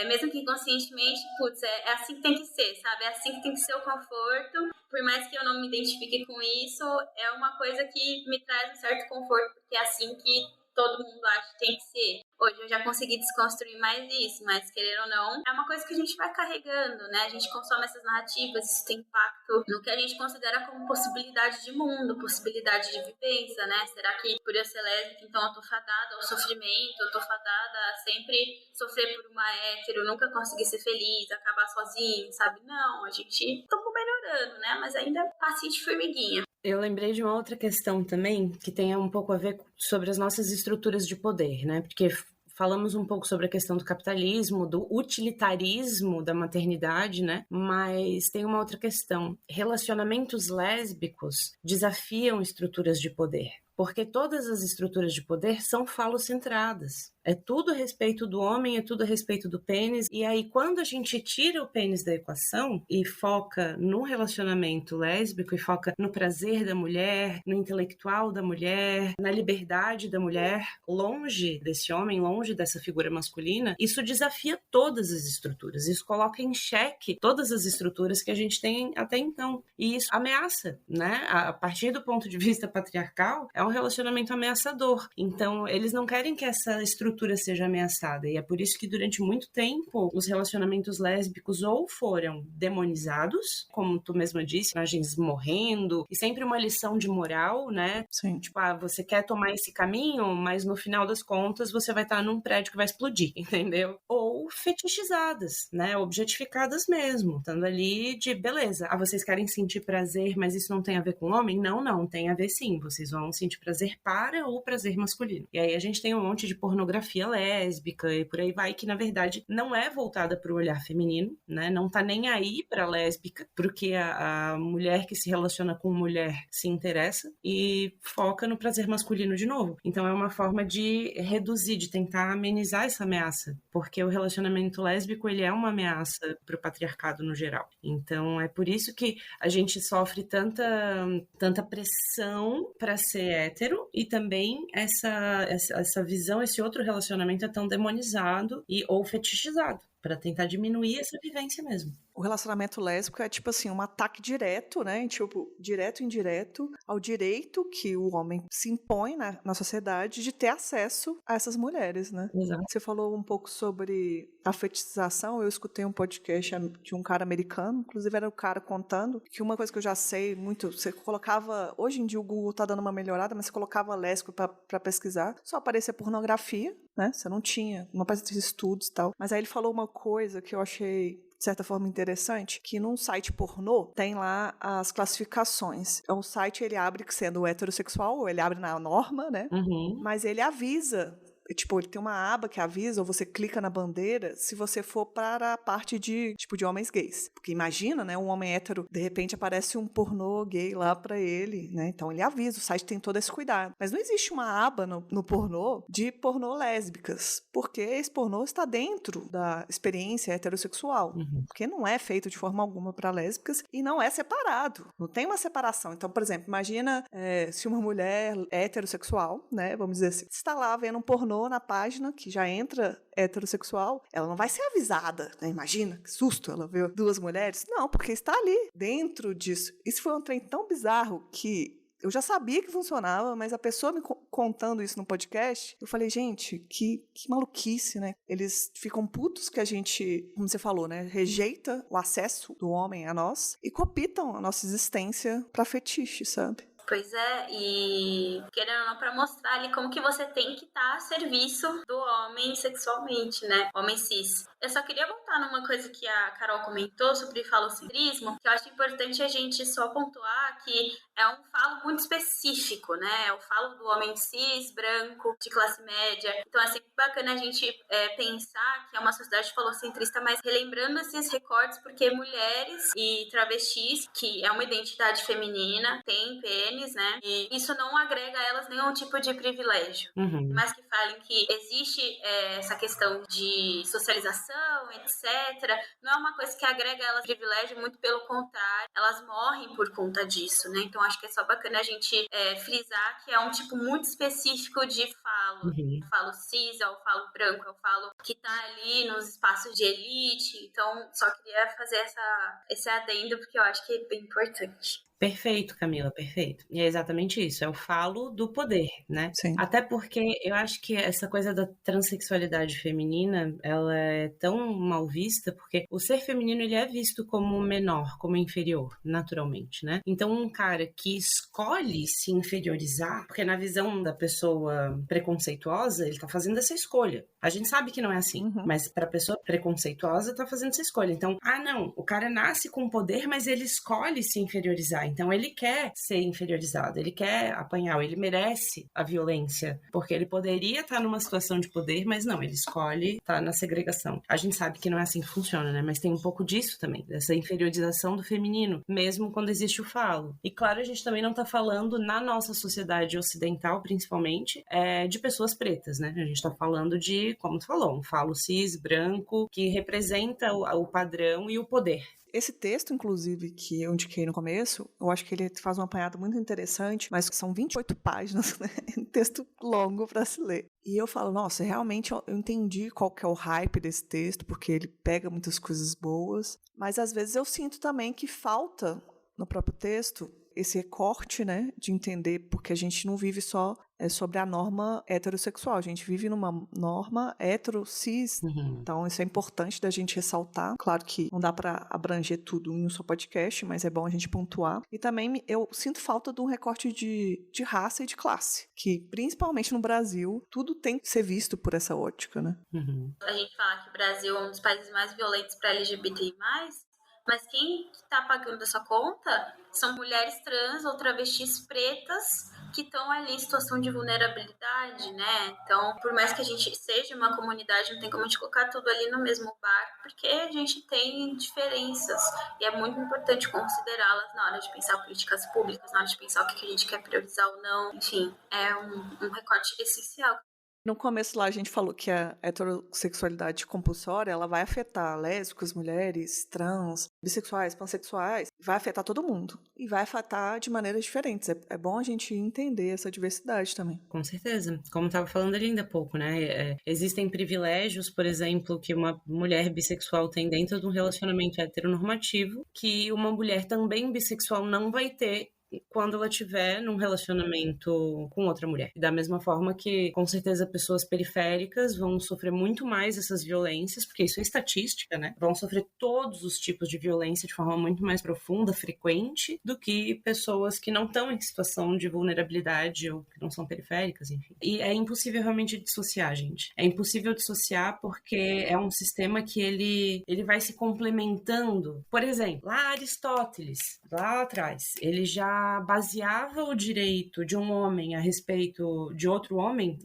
mesmo que inconscientemente, putz, é assim que tem que ser, sabe? É assim que tem que ser o conforto. Por mais que eu não me identifique com isso, é uma coisa que me traz um certo conforto, porque é assim que todo mundo acha que tem que ser. Hoje eu já consegui desconstruir mais isso, mas querer ou não, é uma coisa que a gente vai carregando, né? A gente consome essas narrativas, isso tem impacto no que a gente considera como possibilidade de mundo, possibilidade de vivência, né? Será que por eu ser lésbica, então eu tô fadada ao sofrimento, eu tô fadada a sempre sofrer por uma hétero, nunca conseguir ser feliz, acabar sozinho, sabe? Não, a gente tá melhorando, né? Mas ainda é passinho de formiguinha. Eu lembrei de uma outra questão também, que tem um pouco a ver sobre as nossas estruturas de poder, né? Porque falamos um pouco sobre a questão do capitalismo, do utilitarismo da maternidade, né? Mas tem uma outra questão. Relacionamentos lésbicos desafiam estruturas de poder, porque todas as estruturas de poder são falocentradas. É tudo a respeito do homem, é tudo a respeito do pênis. E aí, quando a gente tira o pênis da equação e foca no relacionamento lésbico e foca no prazer da mulher, no intelectual da mulher, na liberdade da mulher, longe desse homem, longe dessa figura masculina, isso desafia todas as estruturas. Isso coloca em xeque todas as estruturas que a gente tem até então. E isso ameaça, né? A partir do ponto de vista patriarcal, é um relacionamento ameaçador. Então, eles não querem que essa estrutura estrutura seja ameaçada. E é por isso que durante muito tempo os relacionamentos lésbicos ou foram demonizados, como tu mesma disse, imagens morrendo, e sempre uma lição de moral, né? Sim. Tipo, você quer tomar esse caminho, mas no final das contas você vai estar num prédio que vai explodir, entendeu? Ou fetichizadas, né? Objetificadas mesmo, estando ali de beleza. Vocês querem sentir prazer, mas isso não tem a ver com homem? Não, tem a ver sim. Vocês vão sentir prazer para o prazer masculino. E aí a gente tem um monte de pornografia lésbica e por aí vai, que na verdade não é voltada para o olhar feminino, né? Não tá nem aí pra lésbica, porque a mulher que se relaciona com mulher se interessa e foca no prazer masculino de novo. Então é uma forma de reduzir, de tentar amenizar essa ameaça, porque o relacionamento lésbico, ele é uma ameaça pro patriarcado no geral. Então é por isso que a gente sofre tanta pressão para ser hétero, e também essa visão, esse outro relacionamento é tão demonizado ou fetichizado, para tentar diminuir essa vivência mesmo. O relacionamento lésbico é tipo assim, um ataque direto, né? Tipo, direto e indireto ao direito que o homem se impõe na sociedade de ter acesso a essas mulheres, né? Exato. Você falou um pouco sobre a fetichização. Eu escutei um podcast de um cara americano, inclusive era o cara contando que uma coisa que eu já sei muito, você colocava, hoje em dia o Google tá dando uma melhorada, mas você colocava lésbico pra pesquisar, só aparecia pornografia, né? Você não aparecia estudos e tal. Mas aí ele falou uma coisa que eu achei de certa forma interessante, que num site pornô tem lá as classificações. Então, o site ele abre sendo heterossexual, ou ele abre na norma, né? Uhum. Mas ele avisa. Tipo, ele tem uma aba que avisa, ou você clica na bandeira, se você for para a parte de homens gays. Porque imagina, né, um homem hétero, de repente aparece um pornô gay lá para ele, né? Então ele avisa, o site tem todo esse cuidado. Mas não existe uma aba no pornô de pornô lésbicas, porque esse pornô está dentro da experiência heterossexual. Uhum. Porque não é feito de forma alguma para lésbicas e não é separado. Não tem uma separação. Então, por exemplo, imagina se uma mulher heterossexual, né, vamos dizer assim, está lá vendo um pornô na página, que já entra heterossexual, ela não vai ser avisada, né? Imagina, que susto, ela vê duas mulheres. Não, porque está ali, dentro disso. Isso foi um trem tão bizarro que eu já sabia que funcionava, mas a pessoa me contando isso no podcast, eu falei, gente, que maluquice, né? Eles ficam putos que a gente, como você falou, né, rejeita o acesso do homem a nós e cooptam a nossa existência pra fetiche, sabe? Pois é, e querendo ou não, pra mostrar ali como que você tem que estar a serviço do homem sexualmente, né? Homem cis. Eu só queria voltar numa coisa que a Carol comentou sobre falocentrismo, que eu acho importante a gente só pontuar que é um falo muito específico, né? É o falo do homem cis, branco, de classe média. Então é sempre bacana a gente pensar que é uma sociedade falocentrista, mas relembrando esses recortes, porque mulheres e travestis, que é uma identidade feminina, têm pênis, né? E isso não agrega a elas nenhum tipo de privilégio. Uhum. Mas que falem que existe essa questão de socialização, etc. Não é uma coisa que agrega a elas privilégio, muito pelo contrário, elas morrem por conta disso, né? Então acho que é só bacana a gente frisar que é um tipo muito específico de falo. Uhum. Eu falo cis, eu falo branco, eu falo que tá ali nos espaços de elite. Então só queria fazer esse adendo porque eu acho que é bem importante. Perfeito, Camila, perfeito. E é exatamente isso, é o falo do poder, né? Sim. Até porque eu acho que essa coisa da transexualidade feminina, ela é tão mal vista, porque o ser feminino, ele é visto como menor, como inferior, naturalmente, né? Então, um cara que escolhe se inferiorizar, porque na visão da pessoa preconceituosa, ele tá fazendo essa escolha. A gente sabe que não é assim, mas pra pessoa preconceituosa, tá fazendo essa escolha. Então, não, o cara nasce com poder, mas ele escolhe se inferiorizar. Então ele quer ser inferiorizado, ele quer apanhar, ele merece a violência, porque ele poderia estar numa situação de poder, mas não, ele escolhe estar na segregação. A gente sabe que não é assim que funciona, né? Mas tem um pouco disso também, dessa inferiorização do feminino, mesmo quando existe o falo. E claro, a gente também não tá falando, na nossa sociedade ocidental, principalmente, de pessoas pretas, né? A gente tá falando de, como tu falou, um falo cis, branco, que representa o padrão e o poder. Esse texto, inclusive, que eu indiquei no começo, eu acho que ele faz um apanhado muito interessante, mas são 28 páginas, né? Um texto longo para se ler. E eu falo, nossa, realmente eu entendi qual que é o hype desse texto, porque ele pega muitas coisas boas, mas às vezes eu sinto também que falta no próprio texto esse recorte, né, de entender, porque a gente não vive só é sobre a norma heterossexual. A gente vive numa norma hetero-cis, então isso é importante da gente ressaltar. Claro que não dá para abranger tudo em um só podcast, mas é bom a gente pontuar. E também eu sinto falta de um recorte de raça e de classe, que principalmente no Brasil, tudo tem que ser visto por essa ótica, né? A gente fala que o Brasil é um dos países mais violentos para LGBTI+, mas quem está pagando essa conta são mulheres trans ou travestis pretas que estão ali em situação de vulnerabilidade, né? Então, por mais que a gente seja uma comunidade, não tem como a gente colocar tudo ali no mesmo barco, porque a gente tem diferenças e é muito importante considerá-las na hora de pensar políticas públicas, na hora de pensar o que a gente quer priorizar ou não. Enfim, é um recorte essencial. No começo lá a gente falou que a heterossexualidade compulsória ela vai afetar lésbicas, mulheres, trans, bissexuais, pansexuais, vai afetar todo mundo e vai afetar de maneiras diferentes. É bom a gente entender essa diversidade também. Com certeza. Como estava falando ali ainda há pouco, né? Existem privilégios, por exemplo, que uma mulher bissexual tem dentro de um relacionamento heteronormativo, que uma mulher também bissexual não vai ter quando ela estiver num relacionamento com outra mulher. Da mesma forma que, com certeza, pessoas periféricas vão sofrer muito mais essas violências, porque isso é estatística, né? Vão sofrer todos os tipos de violência de forma muito mais profunda, frequente, do que pessoas que não estão em situação de vulnerabilidade ou que não são periféricas, enfim. E é impossível realmente dissociar, gente. É impossível dissociar porque é um sistema que ele vai se complementando. Por exemplo, lá Aristóteles, lá atrás, ele já baseava o direito de um homem a respeito de outro homem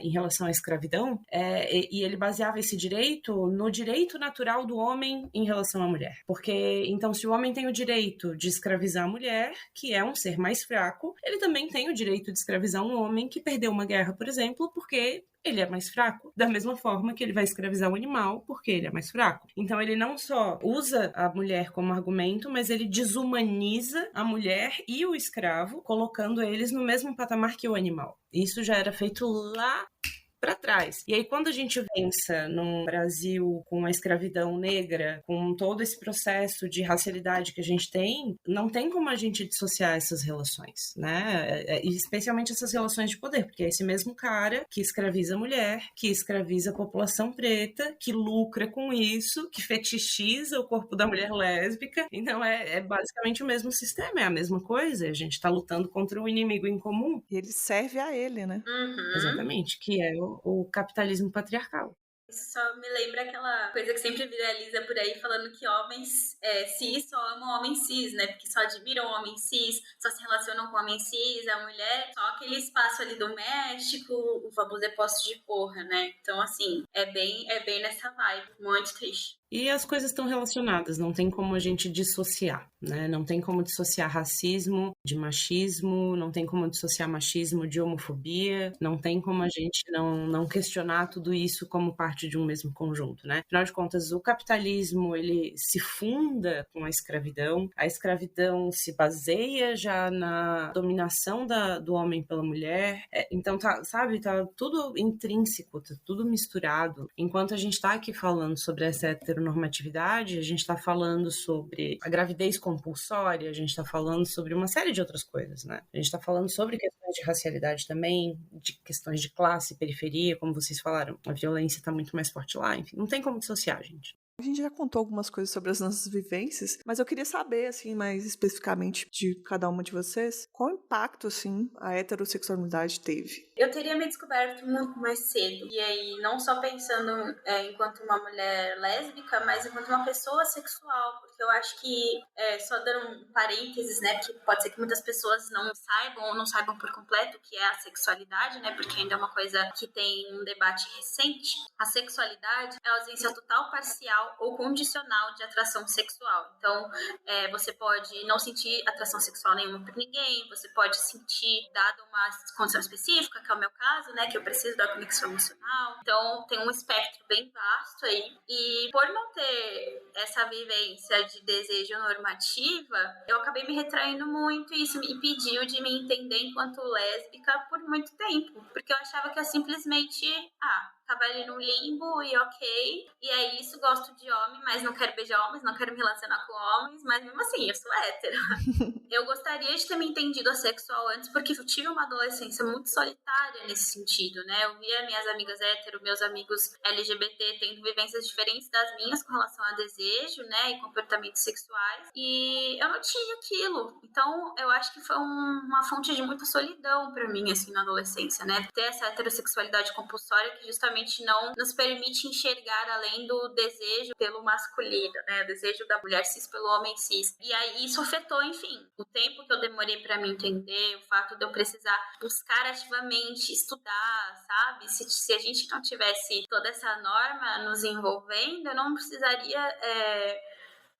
em relação à escravidão, e ele baseava esse direito no direito natural do homem em relação à mulher. Porque, então, se o homem tem o direito de escravizar a mulher, que é um ser mais fraco, ele também tem o direito de escravizar um homem que perdeu uma guerra, por exemplo, porque ele é mais fraco. Da mesma forma que ele vai escravizar o animal porque ele é mais fraco. Então ele não só usa a mulher como argumento, mas ele desumaniza a mulher e o escravo, colocando eles no mesmo patamar que o animal. Isso já era feito lá para trás. E aí, quando a gente pensa num Brasil com a escravidão negra, com todo esse processo de racialidade que a gente tem, não tem como a gente dissociar essas relações, né? E especialmente essas relações de poder, porque é esse mesmo cara que escraviza a mulher, que escraviza a população preta, que lucra com isso, que fetichiza o corpo da mulher lésbica. Então, é basicamente o mesmo sistema, é a mesma coisa. A gente tá lutando contra um inimigo em comum. E ele serve a ele, né? Exatamente, que é o capitalismo patriarcal. Isso só me lembra aquela coisa que sempre viraliza por aí, falando que homens cis só amam homens cis, né? Porque só admiram homens cis, só se relacionam com homens cis, a mulher, só aquele espaço ali doméstico, o famoso posto de porra, né? Então, assim, é bem nessa vibe, muito triste. E as coisas estão relacionadas, não tem como a gente dissociar, né? Não tem como dissociar racismo de machismo, não tem como dissociar machismo de homofobia, não tem como a gente não questionar tudo isso como parte de um mesmo conjunto, né? Afinal de contas, o capitalismo, ele se funda com a escravidão se baseia já na dominação do homem pela mulher, então tá tudo intrínseco, tá tudo misturado. Enquanto a gente tá aqui falando sobre essa heteronormatividade, a gente está falando sobre a gravidez compulsória, a gente está falando sobre uma série de outras coisas, né? A gente está falando sobre questões de racialidade também, de questões de classe, periferia, como vocês falaram. A violência está muito mais forte lá, enfim, não tem como dissociar, gente. A gente já contou algumas coisas sobre as nossas vivências, mas eu queria saber, assim, mais especificamente de cada uma de vocês, qual impacto, assim, a heterossexualidade teve? Eu teria me descoberto muito mais cedo. E aí, não só pensando enquanto uma mulher lésbica, mas enquanto uma pessoa sexual. Porque eu acho que, só dando um parênteses, né? Porque pode ser que muitas pessoas não saibam ou não saibam por completo o que é a sexualidade, né? Porque ainda é uma coisa que tem um debate recente. A sexualidade é a ausência total, parcial ou condicional de atração sexual. Então, você pode não sentir atração sexual nenhuma por ninguém, você pode sentir, dado uma condição específica, que é o meu caso, né, que eu preciso da conexão emocional. Então, tem um espectro bem vasto aí. E por não ter essa vivência de desejo normativa, eu acabei me retraindo muito e isso me impediu de me entender enquanto lésbica por muito tempo. Porque eu achava que eu simplesmente, tava ali no limbo e ok, e é isso, gosto de homem, mas não quero beijar homens, não quero me relacionar com homens, mas mesmo assim, eu sou hétero. Eu gostaria de ter me entendido assexual antes, porque eu tive uma adolescência muito solitária nesse sentido, né? Eu via minhas amigas hétero, meus amigos LGBT tendo vivências diferentes das minhas com relação a desejo, né, e comportamentos sexuais, e eu não tinha aquilo. Então, eu acho que foi uma fonte de muita solidão pra mim, assim, na adolescência, né? Ter essa heterossexualidade compulsória que justamente não nos permite enxergar além do desejo pelo masculino, né? O desejo da mulher cis pelo homem cis. E aí isso afetou, enfim, o tempo que eu demorei pra me entender, o fato de eu precisar buscar ativamente, estudar, sabe? Se a gente não tivesse toda essa norma nos envolvendo, eu não precisaria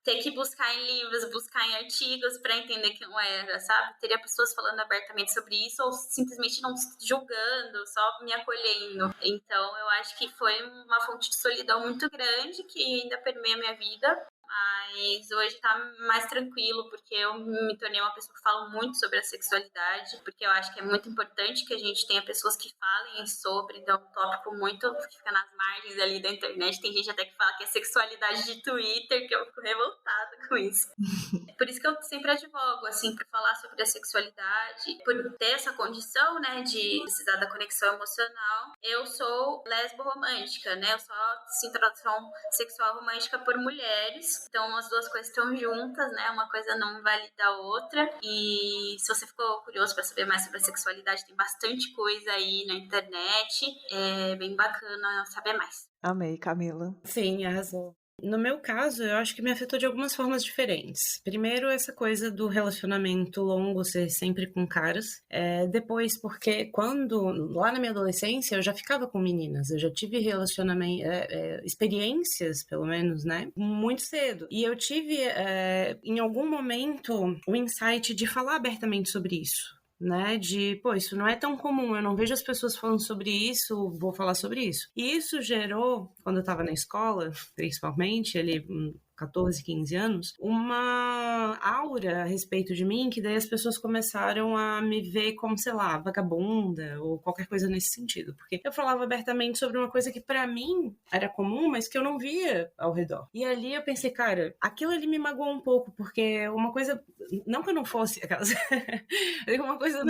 ter que buscar em livros, buscar em artigos para entender quem eu era, sabe? Teria pessoas falando abertamente sobre isso ou simplesmente não julgando, só me acolhendo. Então, eu acho que foi uma fonte de solidão muito grande que ainda permeia a minha vida. Mas hoje tá mais tranquilo, porque eu me tornei uma pessoa que fala muito sobre a sexualidade, porque eu acho que é muito importante que a gente tenha pessoas que falem sobre, então é um tópico muito que fica nas margens ali da internet. Tem gente até que fala que é sexualidade de Twitter, que eu fico revoltada com isso. Por isso que eu sempre advogo, assim, por falar sobre a sexualidade, por ter essa condição, né, de precisar da conexão emocional. Eu sou lesbo-romântica, né, eu só sinto atração sexual romântica por mulheres, então as duas coisas estão juntas, né, uma coisa não invalida a outra. E se você ficou curioso para saber mais sobre a sexualidade, tem bastante coisa aí na internet, é bem bacana saber mais. Amei, Camila. Sim, arrasou. No meu caso, eu acho que me afetou de algumas formas diferentes. Primeiro, essa coisa do relacionamento longo ser sempre com caras. Depois, porque lá na minha adolescência, eu já ficava com meninas. Eu já tive relacionamento, experiências, pelo menos, né? Muito cedo. E eu tive, em algum momento, o insight de falar abertamente sobre isso. Né, isso não é tão comum, eu não vejo as pessoas falando sobre isso, vou falar sobre isso. E isso gerou, quando eu estava na escola, principalmente, ali 14, 15 anos, uma aura a respeito de mim, que daí as pessoas começaram a me ver como, sei lá, vagabunda, ou qualquer coisa nesse sentido, porque eu falava abertamente sobre uma coisa que pra mim era comum, mas que eu não via ao redor. E ali eu pensei, cara, aquilo ali me magoou um pouco, porque uma coisa, não que eu não fosse, uma coisa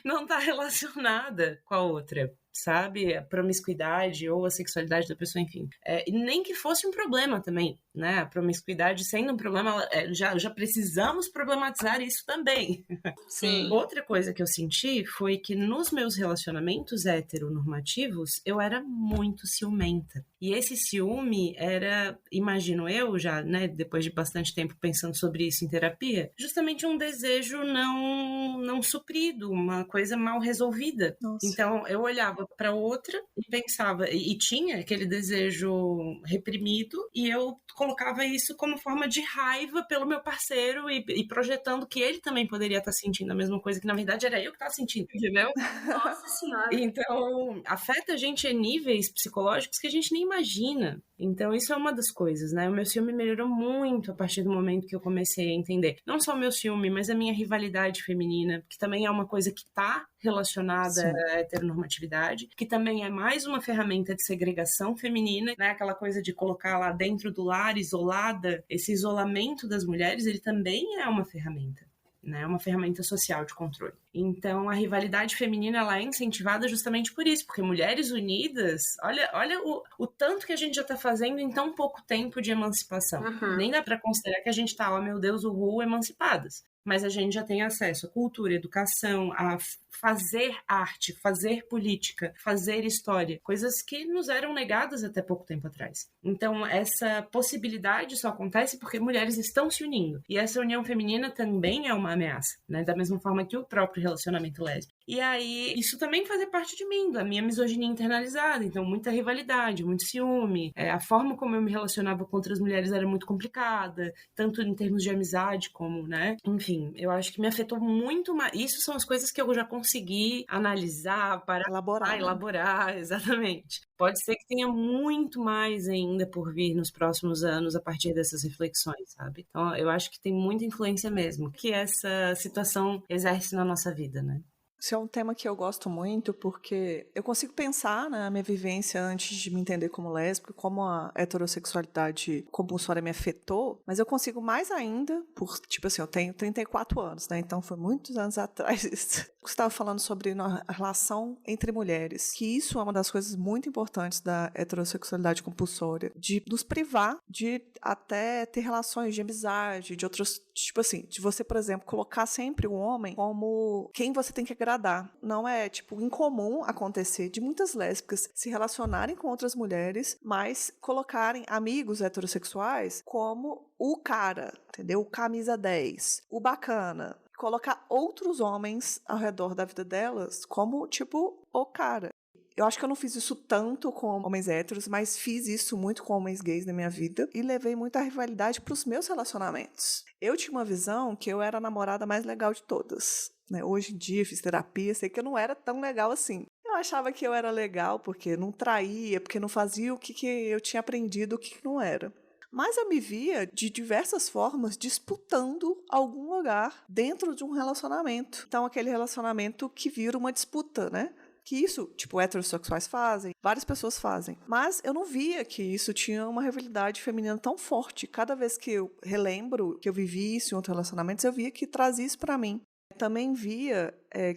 não tá relacionada com a outra, sabe? A promiscuidade ou a sexualidade da pessoa, enfim. E nem que fosse um problema também, né? A promiscuidade sendo um problema, já precisamos problematizar isso também. Sim. Outra coisa que eu senti foi que nos meus relacionamentos heteronormativos, eu era muito ciumenta. E esse ciúme era, imagino eu já, né, depois de bastante tempo pensando sobre isso em terapia, justamente um desejo não suprido, uma coisa mal resolvida. Nossa. Então, eu olhava para outra e pensava, e tinha aquele desejo reprimido, e eu colocava isso como forma de raiva pelo meu parceiro e projetando que ele também poderia estar sentindo a mesma coisa, que na verdade era eu que estava sentindo, entendeu? Nossa Senhora! Então, afeta a gente em níveis psicológicos que a gente nem imagina. Então, isso é uma das coisas, né? O meu ciúme melhorou muito a partir do momento que eu comecei a entender. Não só o meu ciúme, mas a minha rivalidade feminina, que também é uma coisa que está relacionada Sim. à heteronormatividade, que também é mais uma ferramenta de segregação feminina, né? Aquela coisa de colocar lá dentro do lar, isolada, esse isolamento das mulheres, ele também é uma ferramenta. Né, uma ferramenta social de controle. Então, a rivalidade feminina ela é incentivada justamente por isso, porque mulheres unidas, olha o tanto que a gente já está fazendo em tão pouco tempo de emancipação. Uhum. Nem dá para considerar que a gente está, meu Deus, emancipadas. Mas a gente já tem acesso à cultura, educação, a fazer arte, fazer política, fazer história, coisas que nos eram negadas até pouco tempo atrás. Então, essa possibilidade só acontece porque mulheres estão se unindo. E essa união feminina também é uma ameaça, né? Da mesma forma que o próprio relacionamento lésbico. E aí, isso também fazia parte de mim, da minha misoginia internalizada. Então, muita rivalidade, muito ciúme. A forma como eu me relacionava com outras mulheres era muito complicada, tanto em termos de amizade como, né? Enfim, eu acho que me afetou muito mais. Isso são as coisas que eu já consegui analisar, para elaborar, exatamente. Pode ser que tenha muito mais ainda por vir nos próximos anos a partir dessas reflexões, sabe? Então, eu acho que tem muita influência mesmo que essa situação exerce na nossa vida, né? Esse é um tema que eu gosto muito porque eu consigo pensar na minha vivência antes de me entender como lésbica, como a heterossexualidade compulsória me afetou, mas eu consigo mais ainda, tipo assim, eu tenho 34 anos, né? Então foi muitos anos atrás isso. Você estava falando sobre a relação entre mulheres, que isso é uma das coisas muito importantes da heterossexualidade compulsória, de nos privar de até ter relações de amizade, de outros, tipo assim, de você, por exemplo, colocar sempre o homem como quem você tem que agradar. Não é, tipo, incomum acontecer de muitas lésbicas se relacionarem com outras mulheres, mas colocarem amigos heterossexuais como o cara, entendeu? O camisa 10, o bacana. Colocar outros homens ao redor da vida delas como, tipo, o cara. Eu acho que eu não fiz isso tanto com homens héteros, mas fiz isso muito com homens gays na minha vida e levei muita rivalidade para os meus relacionamentos. Eu tinha uma visão que eu era a namorada mais legal de todas, né? Hoje em dia, fiz terapia, sei que eu não era tão legal assim. Eu achava que eu era legal porque não traía, porque não fazia o que eu tinha aprendido, o que não era. Mas eu me via, de diversas formas, disputando algum lugar dentro de um relacionamento. Então, aquele relacionamento que vira uma disputa, né? Que isso, tipo, heterossexuais fazem, várias pessoas fazem. Mas eu não via que isso tinha uma rivalidade feminina tão forte. Cada vez que eu relembro que eu vivi isso em outros relacionamentos, eu via que trazia isso pra mim. Também via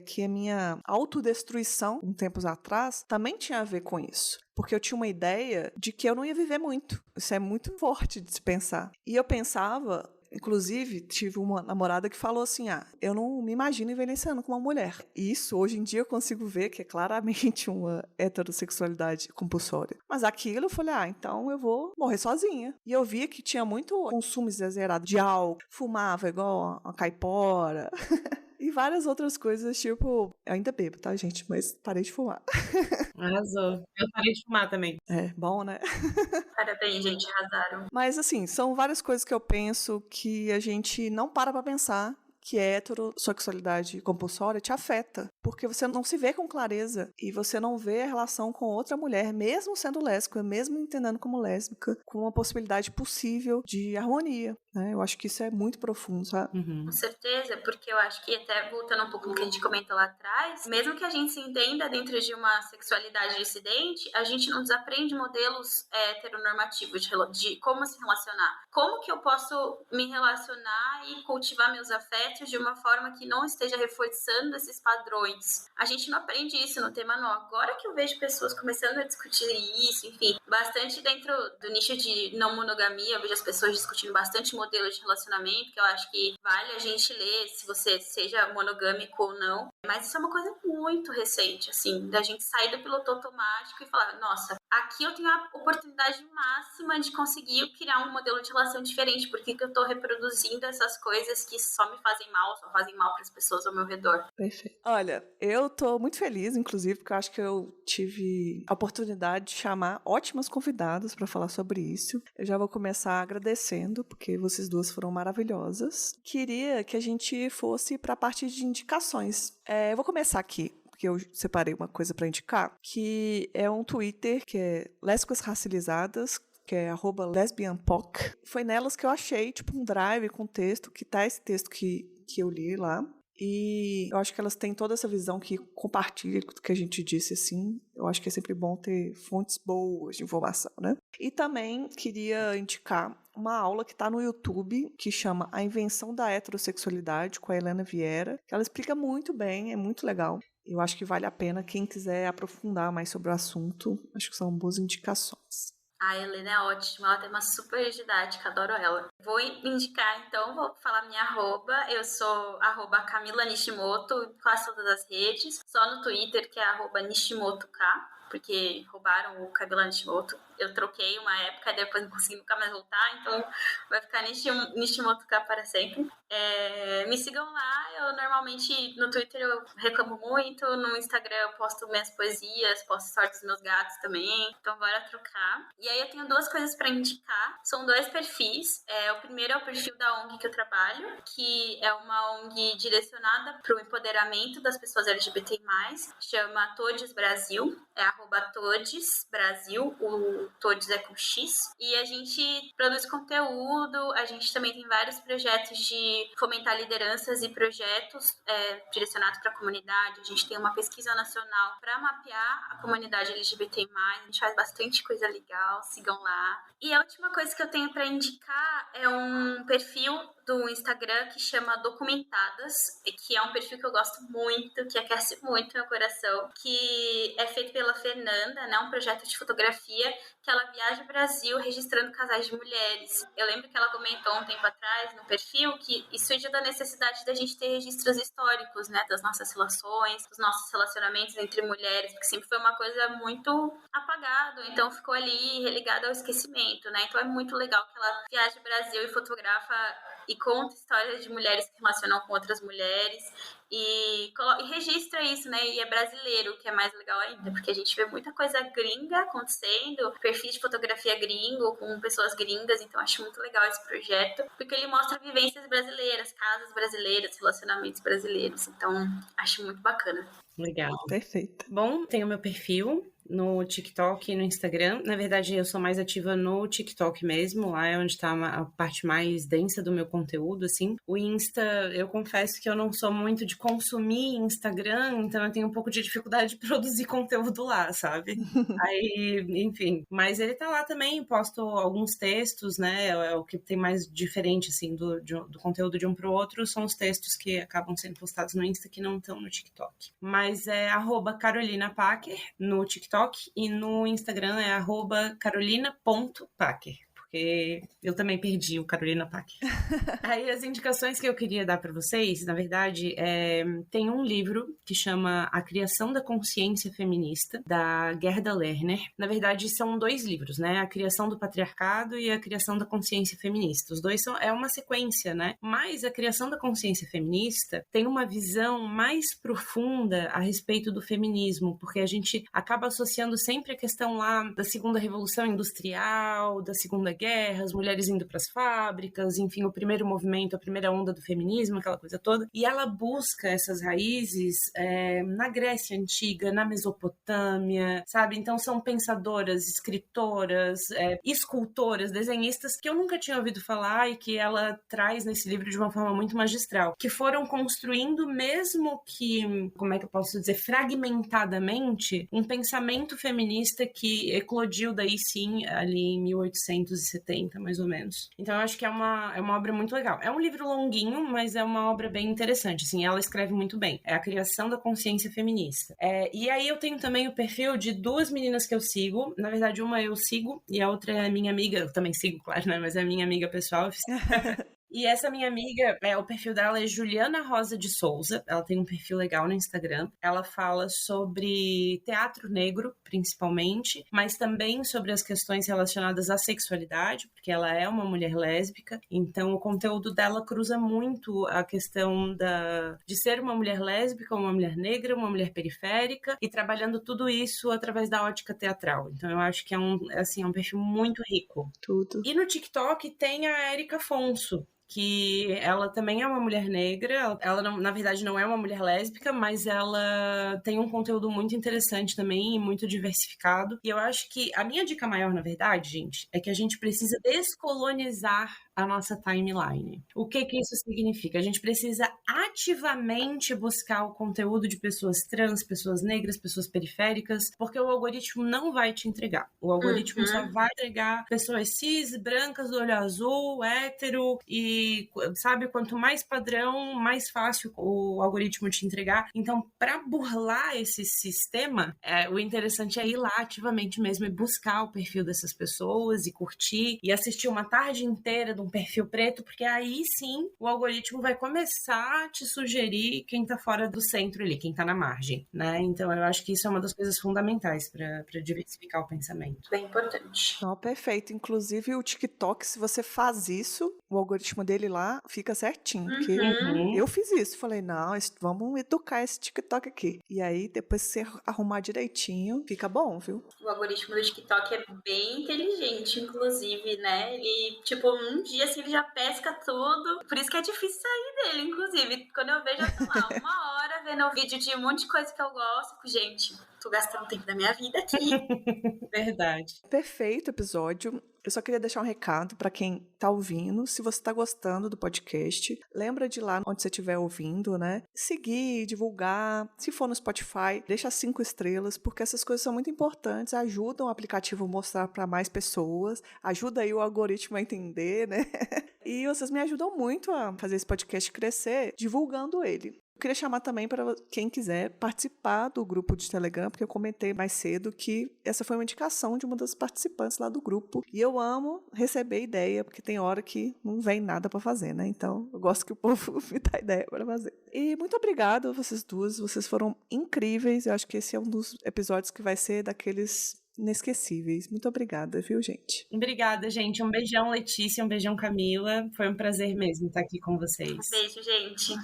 que a minha autodestruição, um tempos atrás, também tinha a ver com isso. Porque eu tinha uma ideia de que eu não ia viver muito. Isso é muito forte de se pensar. E eu pensava... Inclusive, tive uma namorada que falou assim, eu não me imagino envelhecendo com uma mulher. E isso, hoje em dia, eu consigo ver que é claramente uma heterossexualidade compulsória. Mas aquilo, eu falei, então eu vou morrer sozinha. E eu via que tinha muito consumo exagerado de álcool, fumava igual uma caipora... E várias outras coisas, tipo... Eu ainda bebo, tá, gente? Mas parei de fumar. Arrasou. Eu parei de fumar também. É, bom, né? Parabéns, gente, arrasaram. Mas, assim, são várias coisas que eu penso que a gente não para pra pensar que a heterossexualidade compulsória te afeta. Porque você não se vê com clareza e você não vê a relação com outra mulher, mesmo sendo lésbica, mesmo entendendo como lésbica, com uma possibilidade possível de harmonia. Né? Eu acho que isso é muito profundo, sabe? Com certeza, porque eu acho que até voltando um pouco no que a gente comentou lá atrás, mesmo que a gente se entenda dentro de uma sexualidade dissidente, a gente não desaprende modelos heteronormativos de como se relacionar. Como que eu posso me relacionar e cultivar meus afetos de uma forma que não esteja reforçando esses padrões? A gente não aprende isso no tema manual. Agora que eu vejo pessoas começando a discutir isso, enfim, bastante dentro do nicho de não monogamia, eu vejo as pessoas discutindo bastante modelos de relacionamento, que eu acho que vale a gente ler se você seja monogâmico ou não. Mas isso é uma coisa muito recente, assim, da gente sair do piloto automático e falar, nossa, aqui eu tenho a oportunidade máxima de conseguir criar um modelo de relação diferente, porque que eu tô reproduzindo essas coisas que só me fazem mal, só fazem mal para as pessoas ao meu redor. Perfeito. Olha, eu tô muito feliz, inclusive, porque eu acho que eu tive a oportunidade de chamar ótimas convidadas para falar sobre isso. Eu já vou começar agradecendo, porque vocês duas foram maravilhosas. Queria que a gente fosse para a parte de indicações. Eu vou começar aqui, porque eu separei uma coisa para indicar, que é um Twitter que é Lésbicas Racializadas, que é @lesbianpoc. Foi nelas que eu achei, tipo, um drive com texto, que tá esse texto que eu li lá. E eu acho que elas têm toda essa visão que compartilha com o que a gente disse, assim. Eu acho que é sempre bom ter fontes boas de informação, né? E também queria indicar uma aula que está no YouTube, que chama A Invenção da Heterossexualidade, com a Helena Vieira, que ela explica muito bem, é muito legal. Eu acho que vale a pena quem quiser aprofundar mais sobre o assunto. Acho que são boas indicações. A Helena é ótima, ela tem uma super didática, adoro ela. Vou indicar, então, vou falar minha arroba. Eu sou @Camila Nishimoto em quase todas as redes. Só no Twitter, que é @NishimotoK, porque roubaram o Camila Nishimoto. Eu troquei uma época, depois não consegui nunca mais voltar, então vai ficar Nishimoto-K para sempre. Me sigam lá, eu normalmente no Twitter eu reclamo muito, no Instagram eu posto minhas poesias, posto sortes dos meus gatos também, então bora trocar. E aí eu tenho duas coisas para indicar, são dois perfis. O primeiro é o perfil da ONG que eu trabalho, que é uma ONG direcionada para o empoderamento das pessoas LGBT+, chama Todes Brasil, é @Todes Brasil, o Todes é com X, e a gente produz conteúdo, a gente também tem vários projetos de fomentar lideranças e projetos direcionados para a comunidade. A gente tem uma pesquisa nacional para mapear a comunidade LGBT+, a gente faz bastante coisa legal, sigam lá. E a última coisa que eu tenho para indicar é um perfil do Instagram que chama Documentadas, que é um perfil que eu gosto muito, que aquece muito meu coração, que é feito pela Fernanda, né, um projeto de fotografia, que ela viaja o Brasil registrando casais de mulheres. Eu lembro que ela comentou um tempo atrás no perfil que isso surgiu da necessidade da gente ter registros históricos, né, das nossas relações, dos nossos relacionamentos entre mulheres, porque sempre foi uma coisa muito apagada, então ficou ali relegada ao esquecimento, né? Então é muito legal que ela viaja o Brasil e fotografa e conta histórias de mulheres que se relacionam com outras mulheres e registra isso, né? E é brasileiro, o que é mais legal ainda, porque a gente vê muita coisa gringa acontecendo, perfis de fotografia gringo, com pessoas gringas, então acho muito legal esse projeto, porque ele mostra vivências brasileiras, casas brasileiras, relacionamentos brasileiros, então acho muito bacana. Legal. Perfeito. Bom, tem o meu perfil no TikTok e no Instagram. Na verdade, eu sou mais ativa no TikTok mesmo, lá é onde está a parte mais densa do meu conteúdo, assim. O Insta, eu confesso que eu não sou muito de consumir Instagram, então eu tenho um pouco de dificuldade de produzir conteúdo lá, sabe? Aí, enfim. Mas ele tá lá também, posto alguns textos, né? É o que tem mais diferente, assim, do conteúdo de um pro outro, são os textos que acabam sendo postados no Insta que não estão no TikTok. Mas é @CarolinaPacker no TikTok e no Instagram é @carolina.packer. Porque eu também perdi o Carolina Packer. Aí as indicações que eu queria dar para vocês, na verdade, tem um livro que chama A Criação da Consciência Feminista, da Gerda Lerner. Na verdade, são 2 livros, né? A Criação do Patriarcado e A Criação da Consciência Feminista. Os dois é uma sequência, né? Mas A Criação da Consciência Feminista tem uma visão mais profunda a respeito do feminismo, porque a gente acaba associando sempre a questão lá da segunda revolução industrial, da segunda guerra, as mulheres indo para as fábricas, enfim, o primeiro movimento, a primeira onda do feminismo, aquela coisa toda. E ela busca essas raízes na Grécia Antiga, na Mesopotâmia, sabe? Então são pensadoras, escritoras, escultoras, desenhistas que eu nunca tinha ouvido falar e que ela traz nesse livro de uma forma muito magistral, que foram construindo, mesmo que, como é que eu posso dizer, fragmentadamente, um pensamento feminista que eclodiu daí sim, ali em 1870, mais ou menos. Então eu acho que é uma obra muito legal. É um livro longuinho, mas é uma obra bem interessante, assim, ela escreve muito bem. É A Criação da Consciência Feminista. E aí eu tenho também o perfil de 2 meninas que eu sigo, na verdade uma eu sigo e a outra é minha amiga, eu também sigo, claro, né, mas é minha amiga pessoal. E essa minha amiga, o perfil dela é Juliana Rosa de Souza, ela tem um perfil legal no Instagram, ela fala sobre teatro negro, principalmente, mas também sobre as questões relacionadas à sexualidade, porque ela é uma mulher lésbica, então o conteúdo dela cruza muito a questão de ser uma mulher lésbica, uma mulher negra, uma mulher periférica, e trabalhando tudo isso através da ótica teatral. Então eu acho que é um perfil muito rico. Tudo. E no TikTok tem a Érica Afonso, que ela também é uma mulher negra, ela não, na verdade não é uma mulher lésbica, mas ela tem um conteúdo muito interessante também e muito diversificado. E eu acho que a minha dica maior, na verdade, gente, é que a gente precisa descolonizar a nossa timeline. O que isso significa? A gente precisa ativamente buscar o conteúdo de pessoas trans, pessoas negras, pessoas periféricas, porque o algoritmo não vai te entregar. O algoritmo só vai entregar pessoas cis, brancas, do olho azul, hétero, e, sabe, quanto mais padrão, mais fácil o algoritmo te entregar. Então, para burlar esse sistema, o interessante é ir lá ativamente mesmo e buscar o perfil dessas pessoas e curtir e assistir uma tarde inteira de um perfil preto, porque aí sim o algoritmo vai começar a te sugerir quem tá fora do centro ali, quem tá na margem, né? Então eu acho que isso é uma das coisas fundamentais para diversificar o pensamento. Bem importante. Não, perfeito. Inclusive o TikTok, se você faz isso, o algoritmo dele lá fica certinho. Porque eu fiz isso. Falei, não, vamos educar esse TikTok aqui. E aí, depois que você arrumar direitinho, fica bom, viu? O algoritmo do TikTok é bem inteligente, inclusive, né? Ele, tipo, um dia assim, ele já pesca tudo. Por isso que é difícil sair dele, inclusive. Quando eu vejo, eu tô lá 1 hora vendo o vídeo de um monte de coisa que eu gosto. Gente, tô gastando tempo da minha vida aqui. Verdade. Perfeito episódio. Eu só queria deixar um recado para quem tá ouvindo. Se você tá gostando do podcast, lembra de ir lá onde você estiver ouvindo, né? Seguir, divulgar. Se for no Spotify, deixa 5 estrelas, porque essas coisas são muito importantes. Ajudam o aplicativo a mostrar para mais pessoas. Ajuda aí o algoritmo a entender, né? E vocês me ajudam muito a fazer esse podcast crescer, divulgando ele. Eu queria chamar também para quem quiser participar do grupo de Telegram, porque eu comentei mais cedo que essa foi uma indicação de uma das participantes lá do grupo. E eu amo receber ideia, porque tem hora que não vem nada para fazer, né? Então, eu gosto que o povo me dá ideia para fazer. E muito obrigada a vocês duas, vocês foram incríveis. Eu acho que esse é um dos episódios que vai ser daqueles inesquecíveis. Muito obrigada, viu, gente? Obrigada, gente. Um beijão, Letícia. Um beijão, Camila. Foi um prazer mesmo estar aqui com vocês. Um beijo, gente.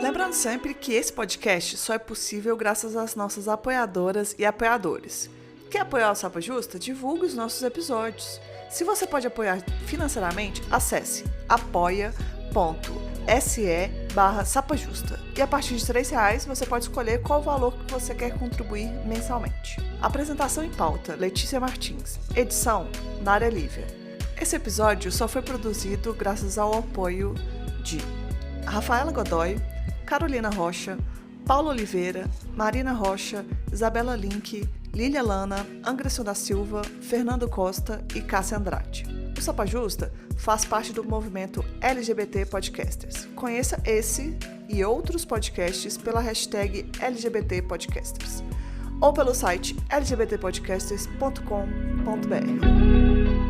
Lembrando sempre que esse podcast só é possível graças às nossas apoiadoras e apoiadores. Quer apoiar o Sapa Justa? Divulgue os nossos episódios. Se você pode apoiar financeiramente, acesse apoia.se/sapajusta. E a partir de R$3 você pode escolher qual valor que você quer contribuir mensalmente. Apresentação em pauta, Letícia Martins. Edição, Nária Lívia. Esse episódio só foi produzido graças ao apoio de Rafaela Godoy, Carolina Rocha, Paulo Oliveira, Marina Rocha, Isabela Link, Lília Lana, Angreson da Silva, Fernando Costa e Cássia Andrade. O Sapa Justa faz parte do movimento LGBT Podcasters. Conheça esse e outros podcasts pela hashtag LGBT Podcasters ou pelo site lgbtpodcasters.com.br.